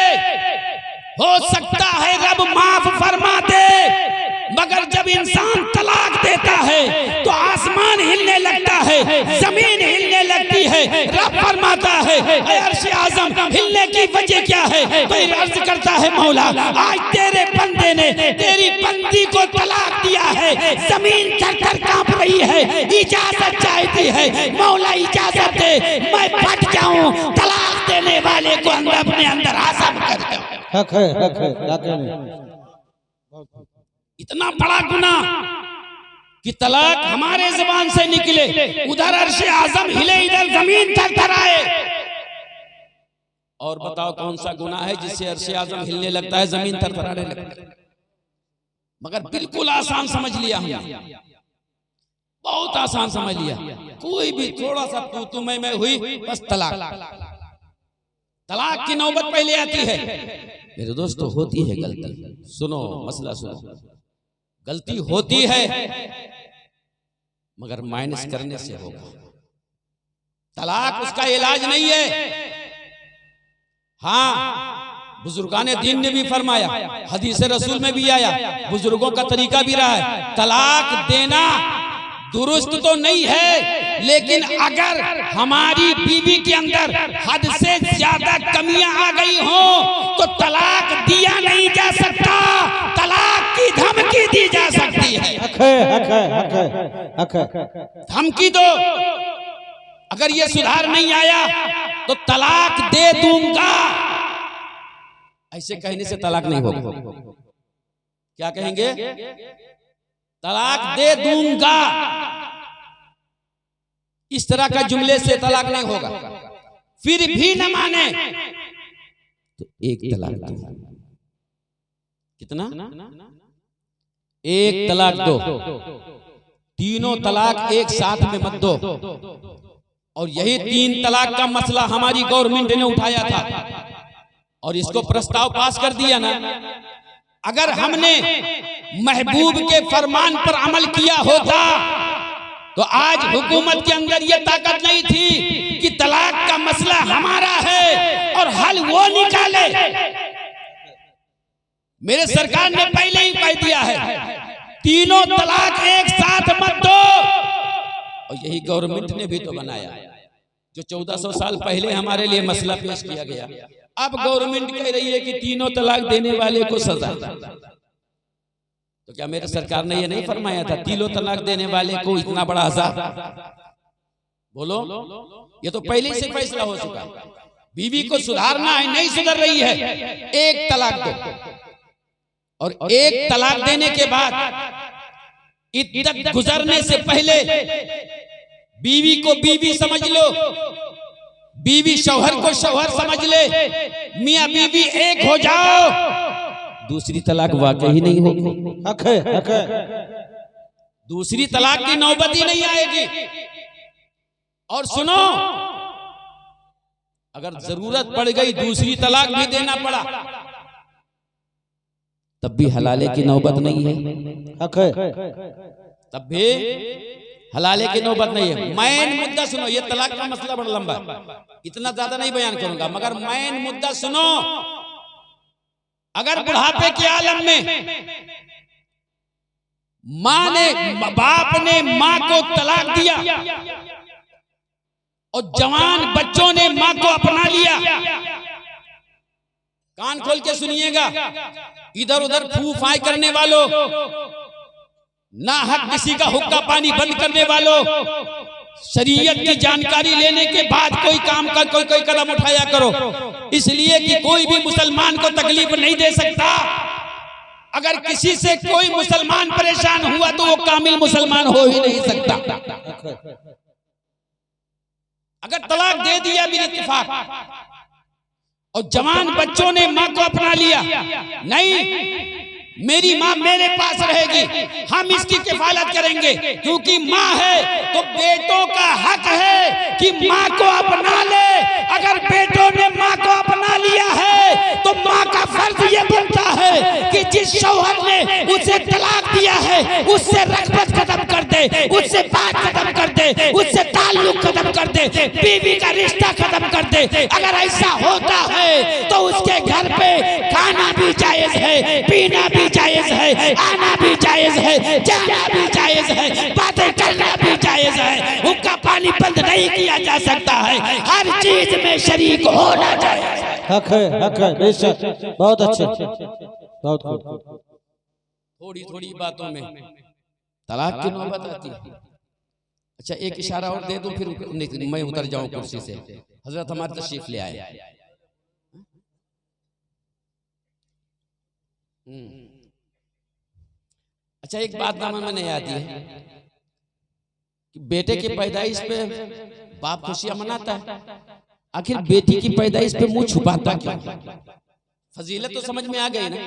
हो सकता है रब माफ फरमा दे, मगर जब इंसान तलाक देता है तो आसमान हिलने लगता है, जमीन हिलने लगती है। रब फरमाता है अर्श आज़म हिलने की वजह क्या है? तो अर्ज करता है मौला आज तेरे बंदे ने तेरी बंदी को तलाक दिया है, जमीन थर-थर कांप रही है, इजाजत चाहती है, मौला इजाजत दे मैं फट जाऊं, तलाक देने वाले को अंदर अपने अंदर आज़म कर दो। हक है, हक है, हक है। इतना बड़ा गुनाह कि तलाक हमारे ज़बान से निकले, उधर अर्श आज़म हिले, इधर जमीन थरथराए। और बताओ कौन सा गुनाह है जिससे अर्श आज़म हिलने लगता है, जमीन थरथराने लगती है? मगर बिल्कुल आसान समझ लिया हमने, बहुत आसान समझ लिया। कोई भी थोड़ा सा तू मैं हुई, बस तलाक। तलाक की नौबत पहले आती है। मेरे दोस्तों, होती है गलती, सुनो मसला सुनो, गलती होती है मगर माइनस करने से होगा। तलाक उसका इलाज नहीं है। हाँ, बुजुर्गाने दीन ने भी फरमाया, हदीस रसूल में भी आया, बुजुर्गों का तरीका भी रहा है, तलाक देना दुरुस्त तो नहीं है, लेकिन अगर हमारी बीवी के अंदर हद से ज्यादा कमियां आ गई हो तो तलाक दिया नहीं जा सकता, तलाक की धमकी दी जा सकती है। हक है, हक है, हक है, हक है। धमकी दो, अगर ये सुधार नहीं आया तो तलाक दे दूंगा, ऐसे कहने से तलाक नहीं होगा। क्या कहेंगे? तलाक दे दूंगा, इस तरह का जुमले से तलाक नहीं होगा। फिर भी न माने तो एक तलाक दो। कितना? एक तलाक दो। तीनों तलाक एक साथ में मत दो। और यही 3 तलाक का मसला हमारी गवर्नमेंट ने उठाया था और इसको प्रस्ताव पास कर दिया ना। अगर हमने महबूब के फरमान पर अमल किया होता तो आज हुकूमत के अंदर यह ताकत नहीं थी कि तलाक का मसला हमारा है और हल वो निकाले। मेरे सरकार ने पहले ही कह दिया है, तीनों तलाक एक साथ मत दो। और यही गवर्नमेंट ने भी तो बनाया, जो 1400 साल पहले हमारे लिए मसला पेश किया गया। अब गवर्नमेंट कह रही है कि तीनों तलाक देने वाले को सजा। तो क्या मेरे सरकार ने ये नहीं फरमाया था तीनों तलाक देने वाले को इतना बड़ा अज़ाब? बोलो, ये तो पहले ही से फैसला हो चुका। बीवी को सुधारना है, नहीं सुधर रही है, एक तलाक दो। और एक तलाक देने के बाद इद्दत गुजरने से पहले बीवी को बीवी समझ लो, बीवी शौहर को शौहर समझ ले, मियां बीवी एक हो जाओ, दूसरी तलाक वाकई ही नहीं होगी। हक है, हक है। दूसरी तलाक की नौबत ही नहीं आएगी। और सुनो, अगर जरूरत पड़ गई दूसरी तलाक भी देना पड़ा तब भी हलाले की नौबत नहीं है। हक है। तब भी हलाले की नौबत नहीं है। मैन मुद्दा सुनो, ये तलाक का मसला बड़ा लंबा है, इतना ज्यादा नहीं बयान करूंगा, मगर मैन मुद्दा सुनो। अगर बुढ़ापे के आलम में बाप ने मां को तलाक दिया और जवान बच्चों ने मां को अपना लिया, कान खोल के सुनिएगा, इधर उधर फू फाई करने वालों, ना हक किसी का हुक्का पानी बंद करने वालों, शरीयत की जानकारी लेने के बाद कोई काम का कोई कदम उठाया करो, इसलिए कि कोई भी मुसलमान को तकलीफ नहीं दे सकता। अगर किसी से कोई मुसलमान परेशान हुआ तो वो कामिल मुसलमान हो ही नहीं सकता। अगर तलाक दे दिया बिन इत्तेफाक और जवान बच्चों ने मां को अपना लिया, नहीं मेरी मां मेरे पास रहेगी, हम इसकी किफालत करेंगे, क्योंकि मां है तो बेटों का हक है कि मां को अपना ले। अगर बेटों ने मां को अपना लिया है तो मां का फर्ज ये बनता है कि जिस शौहर ने उसे तलाक दिया है उससे रग़बत खत्म कर दे, उससे बात खत्म कर दे, उससे ताल्लुक खत्म कर दे, बीवी का रिश्ता खत्म कर दे। अगर ऐसा होता है तो उसके घर पे खाना भी जायज है, पीना भी जायज है, आना भी जायज है, जाना भी जायज है, बातें करना भी जायज है। हुक्का पानी बंद नहीं किया जा सकता है, हर चीज में शरीक होना चाहिए। हक है, हक है, बेशक। बहुत अच्छे, बहुत खूब। थोड़ी थोड़ी बातों में तलाक की नौबत आती है। अच्छा, एक इशारा और दे दूं फिर मैं उतर जाऊं कुर्सी से। हजरत हमारे तशरीफ ले आए। अच्छा, एक बात दामन में नहीं आती है कि बेटे की पैदाइश पे बाप खुशियां मनाता है, आखिर बेटी की पैदाइश पे मुंह छुपाता क्यों? फजीलत तो समझ में आ गई ना।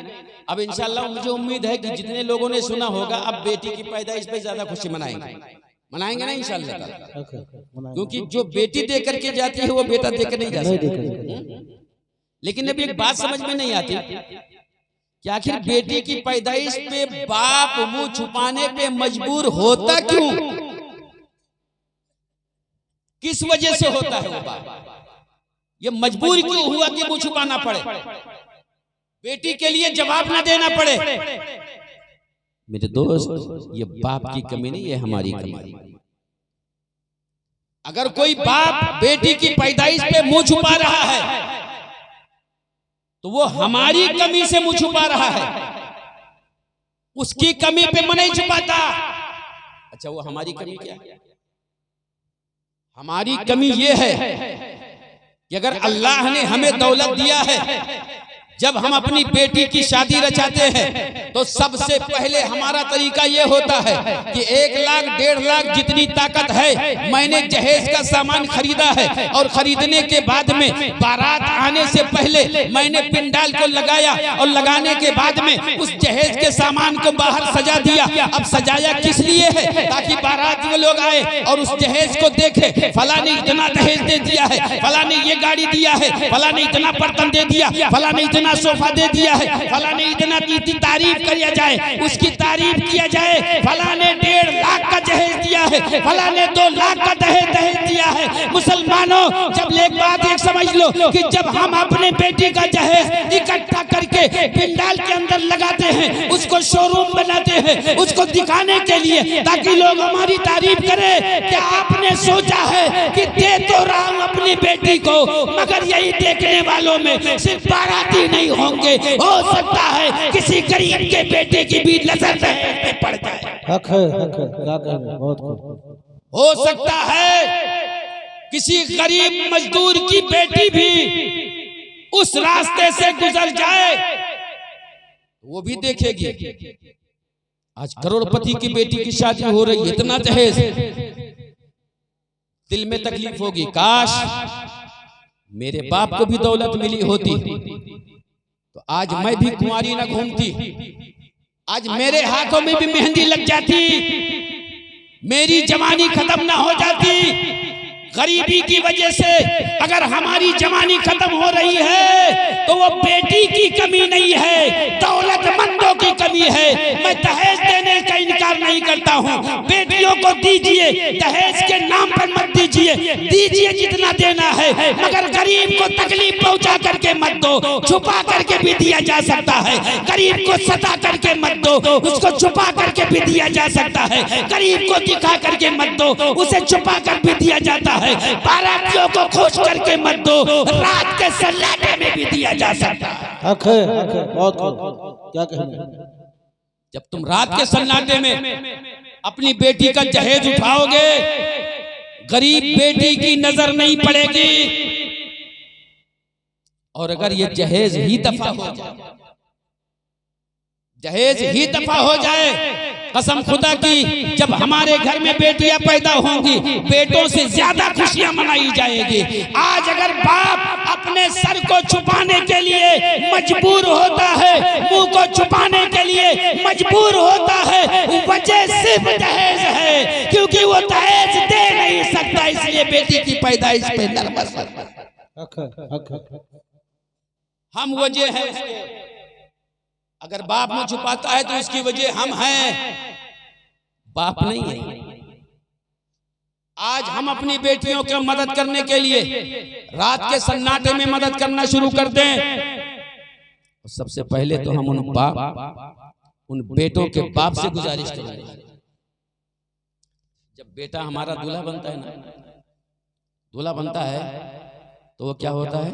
अब इंशाअल्लाह मुझे उम्मीद है कि जितने लोगों ने सुना होगा अब बेटी की पैदाइश पे ज्यादा खुशी मनाएंगे ना इंशाअल्लाह, क्योंकि जो बेटी दे करके जाती है वो बेटा देकर नहीं जा सकता। लेकिन अभी एक बात समझ में नहीं आती कि आखिर बेटी की पैदाइश पे बाप मुंह छुपाने पे मजबूर होता क्यों? किस वजह से होता है वो बाप? ये मजबूर क्यों हुआ कि मुंह छुपाना पड़े, बेटी के लिए जवाब ना देना पड़े? मेरे दोस्त, ये बाप की कमी नहीं, ये हमारी कमी। अगर कोई बाप बेटी की पैदाइश पे मुंह छुपा रहा है तो वो हमारी कमी से मुंह छुपा रहा है, उसकी कमी पे मुंह नहीं छुपाता। अच्छा, वो हमारी कमी क्या है? हमारी कमी ये है कि अगर अल्लाह ने हमें दौलत दिया है, जब हम अपनी बेटी की शादी रचाते हैं तो सबसे पहले हमारा तरीका ये होता है कि 1 लाख 1.5 लाख जितनी ताकत है मैंने जहेज का सामान खरीदा है, और खरीदने के बाद में बारात आने से पहले मैंने पिंडाल को लगाया, और लगाने के बाद में उस जहेज के सामान को बाहर सजा दिया। अब सजाया किस लिए है? ताकि बारात में लोग आए और उस जहेज को देखे, फला ने इतना दहेज दे दिया है, फला ने ये गाड़ी दिया है, फला ने इतना बर्तन दे दिया, फला ने इतना सोफा दे दिया है, फला ने इतना की तारीफ किया जाए, उसकी तारीफ किया जाए। फला ने 1.5 लाख का जहेज दिया है, फला ने 2 लाख का दहेज दिया है। मुसलमानों, जब एक बात एक समझ लो कि जब हम अपने बेटी का जहेज इकट्ठा करके पिंडाल के अंदर लगाते हैं, उसको शोरूम बनाते हैं, उसको दिखाने के लिए ताकि लोग हमारी तारीफ करें, क्या आपने सोचा है कि दे तो रहा हूं अपनी बेटी को, मगर यही देखने वालों में सिर्फ बाराती नहीं होंगे, हो सकता है किसी गरीब के बेटे की भी नजर में पड़ जाए। हक है, हक है, बहुत खूब। हो सकता है किसी गरीब मजदूर की बेटी भी उस रास्ते से गुजर जाए वो भी देखेगी। आज करोड़पति की बेटी की शादी हो रही, इतना दहेज, दिल में तकलीफ होगी, काश मेरे बाप को भी दौलत मिली होती तो आज मैं भी कुंवारी न घूमती, आज मेरे हाथों में भी मेहंदी लग जाती, मेरी जवानी खत्म ना हो जाती। गरीबी की वजह से अगर हमारी जवानी खत्म हो रही है तो वो बेटी की कमी नहीं है, दौलतमंदों की कमी है। मैं दहेज देने का इनकार नहीं करता हूँ, बेटियों को दीजिए, दहेज के नाम पर मत दीजिए, दीजिए जितना देना है, मगर गरीब को तकलीफ पहुंचा करके मत दो। छुपा करके भी दिया जा सकता है, गरीब को सता करके मत दो, उसको छुपा करके भी दिया जा सकता है। गरीब को दिखा करके मत दो, उसे छुपा कर भी दिया जाता है। बारातियों को खुश करके मत दो, रात के सन्नाटे में भी दिया जा सकता है। बहुत क्या कहेंगे? जब तुम रात के सन्नाटे में अपनी बेटी का जहेज उठाओगे, गरीब बेटी की नजर नहीं पड़ेगी। और अगर ये जहेज ही दफा हो जाए, जहेज ही दफा हो जाए, कसम खुदा की जब हमारे घर में बेटियां पैदा होंगी, बेटों से ज्यादा खुशियां मनाई जाएगी। आज अगर बाप अपने सर को छुपाने के लिए मजबूर होता है, मुंह को छुपाने के लिए मजबूर होता है, वजह सिर्फ दहेज है, क्योंकि वो दहेज दे नहीं सकता, इसलिए बेटी की पैदाइश पे नर्वस है। हम वजह है उसके। अगर बाप मुंह छुपाता है तो उसकी वजह हम हैं, बाप नहीं है। आज हम अपनी बेटियों की मदद करने के लिए रात के सन्नाटे में मदद करना शुरू कर दें। सबसे पहले तो हम उन बेटों के बाप से गुजारिश करेंगे, जब बेटा हमारा दूल्हा बनता है ना, दूल्हा बनता है तो वो क्या होता है?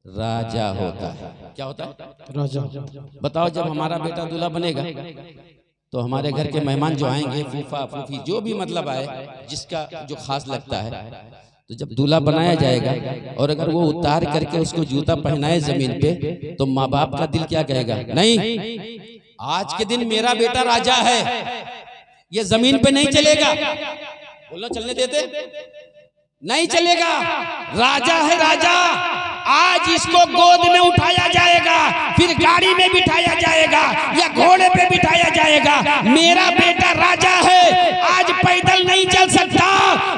राजा होता है। क्या होता है? राजा। बताओ, जब हमारा बेटा दूल्हा बनेगा तो हमारे घर के मेहमान जो आएंगे, फूफा फूफी जो भी मतलब आए, जिसका जो खास लगता है, तो जब दूल्हा बनाया जाएगा और अगर वो उतार करके उसको जूता पहनाए जमीन पे, तो माँ बाप का दिल क्या कहेगा? नहीं, आज के दिन मेरा बेटा राजा है, ये जमीन पे नहीं चलेगा। बोलो, चलने देते? नहीं चलेगा। राजा है राजा, आज इसको गोद में उठाया जाएगा, फिर गाड़ी में बिठाया जाएगा या घोड़े पे बिठाया जाएगा। मेरा बेटा राजा है, आज पैदल नहीं चल सकता।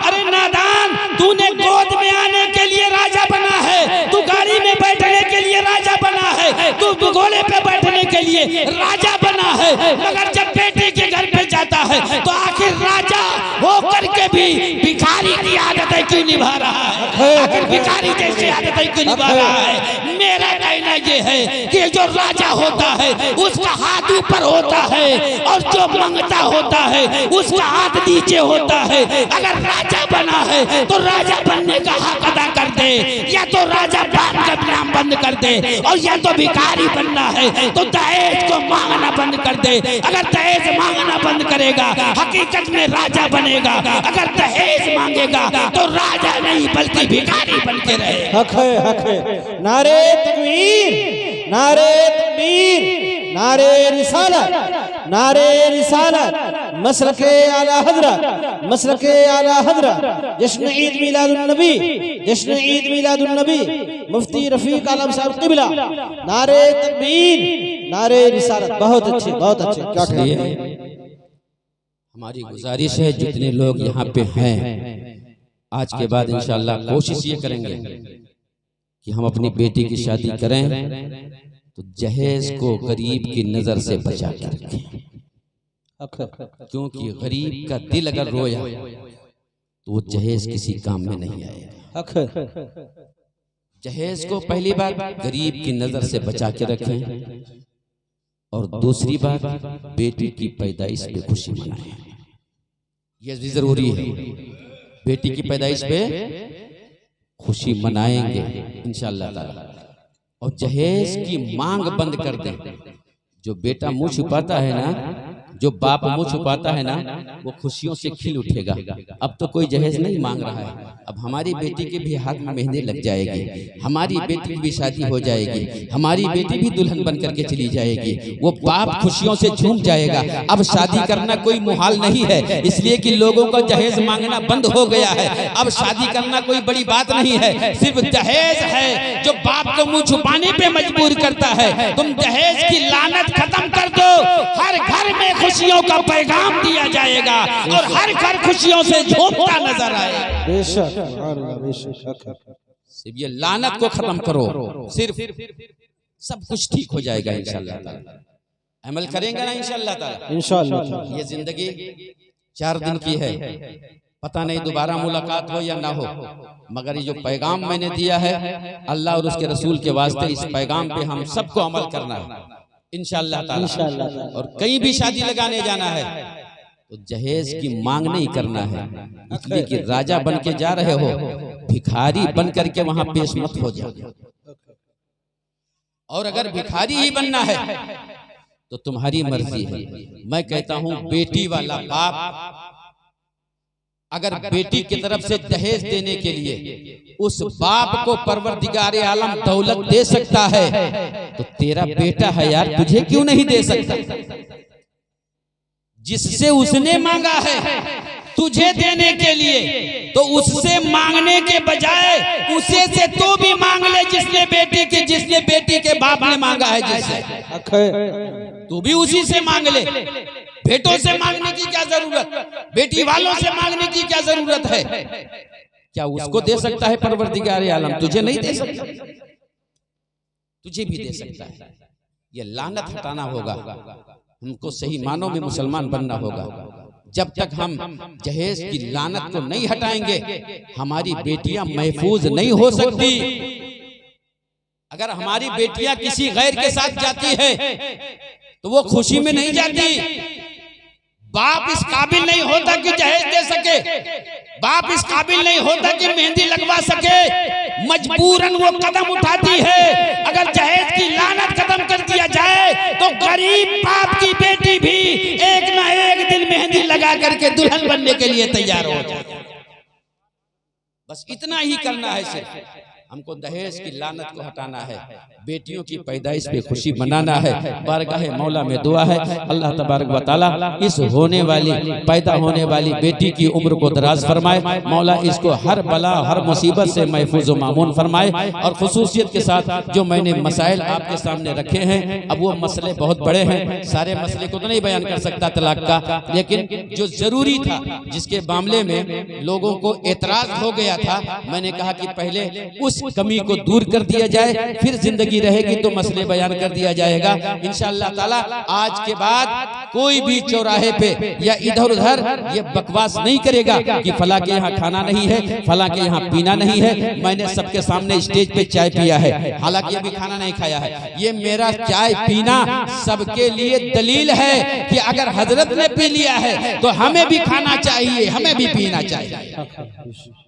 अरे नादान, तूने गोद में आने के लिए राजा बना है, तू गाड़ी में बैठने के लिए राजा बना है, तू घोड़े पे बैठने के लिए राजा बना है, मगर जब बेटे के घर पे जाता है तो आखिर राजा होकर के भी भिखारी की आदतें क्यों निभा रहा है? आखिर भिखारी जैसी आदतें क्यों निभा रहा है? मेरा कहना ये है कि जो राजा होता है उसका हाथ ऊपर होता है और जो मंगता होता है उसका हाथ नीचे होता है। अगर राजा बना है तो राजा बनने का हक अदा कर दे, या तो राजा बाप का नाम बंद कर दे, और या तो भिखारी बनना है तो दहेज को मांगना बंद कर दे। अगर दहेज मांगना बंद करेगा हकीकत में राजा बनेगा, अगर दहेज मांगेगा तो राजा नहीं बल्कि भिखारी बन के रहे। हक है, हक है। नारे तकबीर, नारे तकबीर, नारे रिसालत, नारे रिसालत, मसलके आला हजरत, मसलके आला हजरत, जश्न ईद मिलादुन नबी, जश्न ईद मिलादुन नबी, मुफ्ती रफीक आलम साहब किबला। नारे तकबीर, नारे रिसालत। बहुत अच्छे, बहुत अच्छे। क्या कहिए? हमारी गुजारिश है, जितने लोग यहाँ पे हैं, आज के बाद इंशाअल्लाह कोशिश ये करेंगे कि हम अपनी बेटी की शादी करें तो जहेज को गरीब की नजर से बचा के रखें, क्योंकि गरीब का दिल अगर रोया तो वो जहेज किसी काम में नहीं आएगा। जहेज को पहली बात गरीब की नजर से बचा के रखें, और दूसरी बात बेटी की पैदाइश पे खुशी मनाएं। यह भी जरूरी है, बेटी की पैदाइश पे खुशी मनाएंगे इंशाअल्लाह ताला। और जहेज की मांग बंद कर दें। जो बेटा मुंह छुपाता है ना, जो बाप मुंह छुपाता है ना वो खुशियों से खिल उठेगा। अब तो कोई जहेज नहीं मांग रहा है, अब हमारी बेटी के भी हाथ में मेहंदी लग जाएगी, हमारी बेटी की भी शादी हो जाएगी, हमारी बेटी भी दुल्हन बन करके चली जाएगी, वो बाप खुशियों से झूम जाएगा। अब शादी करना कोई मुहाल नहीं है, इसलिए कि लोगों का जहेज मांगना बंद हो गया है। अब शादी करना कोई बड़ी बात नहीं है, सिर्फ जहेज है जो बाप को मुंह छुपाने पे मजबूर करता है। तुम जहेज की लानत खत्म कर दो, हर घर में खुशियों का पैगाम दिया जाएगा और हर घर खुशियों से झूमता नजर आएगा। बेशक सिर्फ ये लानत को खत्म करो, सिर्फ सब कुछ ठीक हो जाएगा इंशाअल्लाह ताला। अमल करेंगे ना इंशाअल्लाह ताला। इंशाअल्लाह ये जिंदगी 4 दिन की है, पता नहीं दोबारा मुलाकात हो या ना हो, मगर ये जो पैगाम मैंने दिया है अल्लाह और उसके रसूल के वास्ते, इस पैगाम पे हम सबको अमल करना है इंशाअल्लाह ताला। और कहीं भी शादी लगाने जाना है तो जहेज की मांग नहीं करना है, इसलिए कि राजा बन के जा रहे हो, भिखारी बन करके वहां पेश मत हो जाओ। और अगर भिखारी ही बनना है तो तुम्हारी मर्जी है। मैं कहता हूं बेटी वाला बाप अगर बेटी की तरफ से दहेज देने के लिए उस बाप को परवरदिगारे आलम दौलत दे सकता है तो तेरा बेटा है यार, तुझे क्यों नहीं दे सकता? जिससे उसने मांगा है तुझे देने के लिए, तो उससे मांगने के बजाय उसे से तो भी मांग ले जिसने बेटी के बाप ने मांगा है, जिससे तू भी उसी से मांग ले। बेटों से मांगने की क्या जरूरत, बेटी वालों से मांगने की क्या जरूरत है? क्या उसको दे सकता है परवरदिगार आलम? तुझे नहीं दे सकता, तुझे भी दे सकता है। ये लानत हटाना होगा, हमको सही मानों में मुसलमान बनना होगा। जब तक हम जहेज की लानत को नहीं हटाएंगे हमारी बेटियां महफूज नहीं हो सकती। अगर हमारी बेटियां किसी गैर के साथ जाती है तो वो खुशी में नहीं जाती। बाप इस काबिल नहीं होता कि जहेज दे सके, बाप इस काबिल नहीं होता कि मेहंदी लगवा सके, मजबूरन वो कदम उठाती है। अगर जहेज की लानत खत्म कर दिया जाए तो गरीब बाप की बेटी भी एक ना एक दिन मेहंदी लगा करके दुल्हन बनने के लिए तैयार हो जाए। बस इतना ही करना है, सिर्फ हमको दहेज की लानत को हटाना है, बेटियों की पैदाइश पे खुशी मनाना है। बारगाह मौला में दुआ है अल्लाह तबारक व तआला इस होने वाली पैदा होने वाली बेटी की उम्र को दराज फरमाए, मौला इसको हर बला हर मुसीबत से महफूज व मामून फरमाए। और खुसूसियत के साथ जो मैंने मसाइल आपके सामने रखे हैं, अब वो मसले बहुत बड़े हैं, सारे मसले को तो नहीं बयान कर सकता तलाक का, लेकिन जो जरूरी था जिसके मामले में लोगों को एतराज हो गया था, मैंने कहा कि पहले उस कमी को दूर कर दिया जाए, फिर जिंदगी रहेगी तो मसले बयान कर दिया जाएगा इंशाअल्लाह ताला। आज के बाद कोई भी चौराहे पे या इधर उधर ये बकवास नहीं करेगा कि फला के यहाँ खाना नहीं है, फला के यहाँ पीना नहीं है। मैंने सबके सामने स्टेज पे चाय पिया है, हालांकि अभी खाना नहीं खाया है। ये मेरा चाय पीना सबके लिए दलील है कि अगर हजरत ने पी लिया है तो हमें भी खाना चाहिए, हमें भी पीना चाहिए।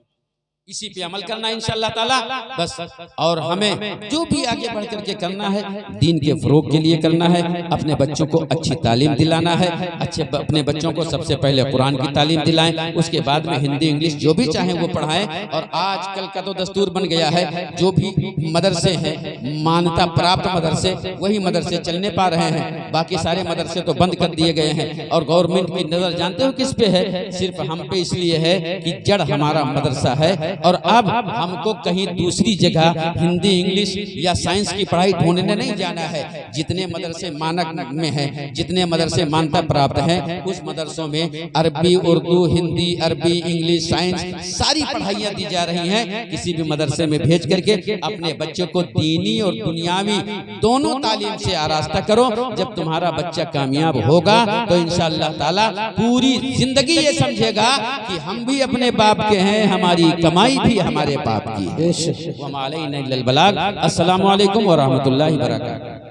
इसी पे अमल करना इंशाअल्लाह ताला बस। और हमें जो भी आगे बढ़ करके करना है दीन के फरोग के लिए करना है, अपने बच्चों को अच्छी तालीम दिलाना है, अपने बच्चों को सबसे पहले कुरान की तालीम दिलाएं, उसके बाद में हिंदी इंग्लिश जो भी चाहें वो पढ़ाएं। और आजकल का तो दस्तूर बन गया है, जो भी मदरसे हैं मान्यता प्राप्त मदरसे वही मदरसे चलने पा रहे हैं, बाकी सारे मदरसे तो बंद कर दिए गए हैं। और गवर्नमेंट की नजर जानते हो किस पे है? सिर्फ हम पे इसलिए है कि जड़ हमारा मदरसा है और अब हमको कहीं दूसरी जगह हिंदी इंग्लिश या साइंस की पढ़ाई ढूंढने नहीं जाना है। जितने मदरसे मानक में हैं, जितने मदरसे मान्यता प्राप्त हैं, उस मदरसों में अरबी उर्दू हिंदी अरबी इंग्लिश साइंस सारी पढ़ाइयाँ दी जा रही हैं। किसी भी मदरसे में भेज करके अपने बच्चों को दीनी और दुनियावी दोनों तालीम से आरास्ता करो। जब तुम्हारा बच्चा कामयाब होगा तो इंशाअल्लाह ताला पूरी जिंदगी ये समझेगा कि हम भी अपने बाप के हैं, हमारी कमाई भी हमारे बाप की है। अस्सलामु अलैकुम व रहमतुल्लाहि व बरकातहू।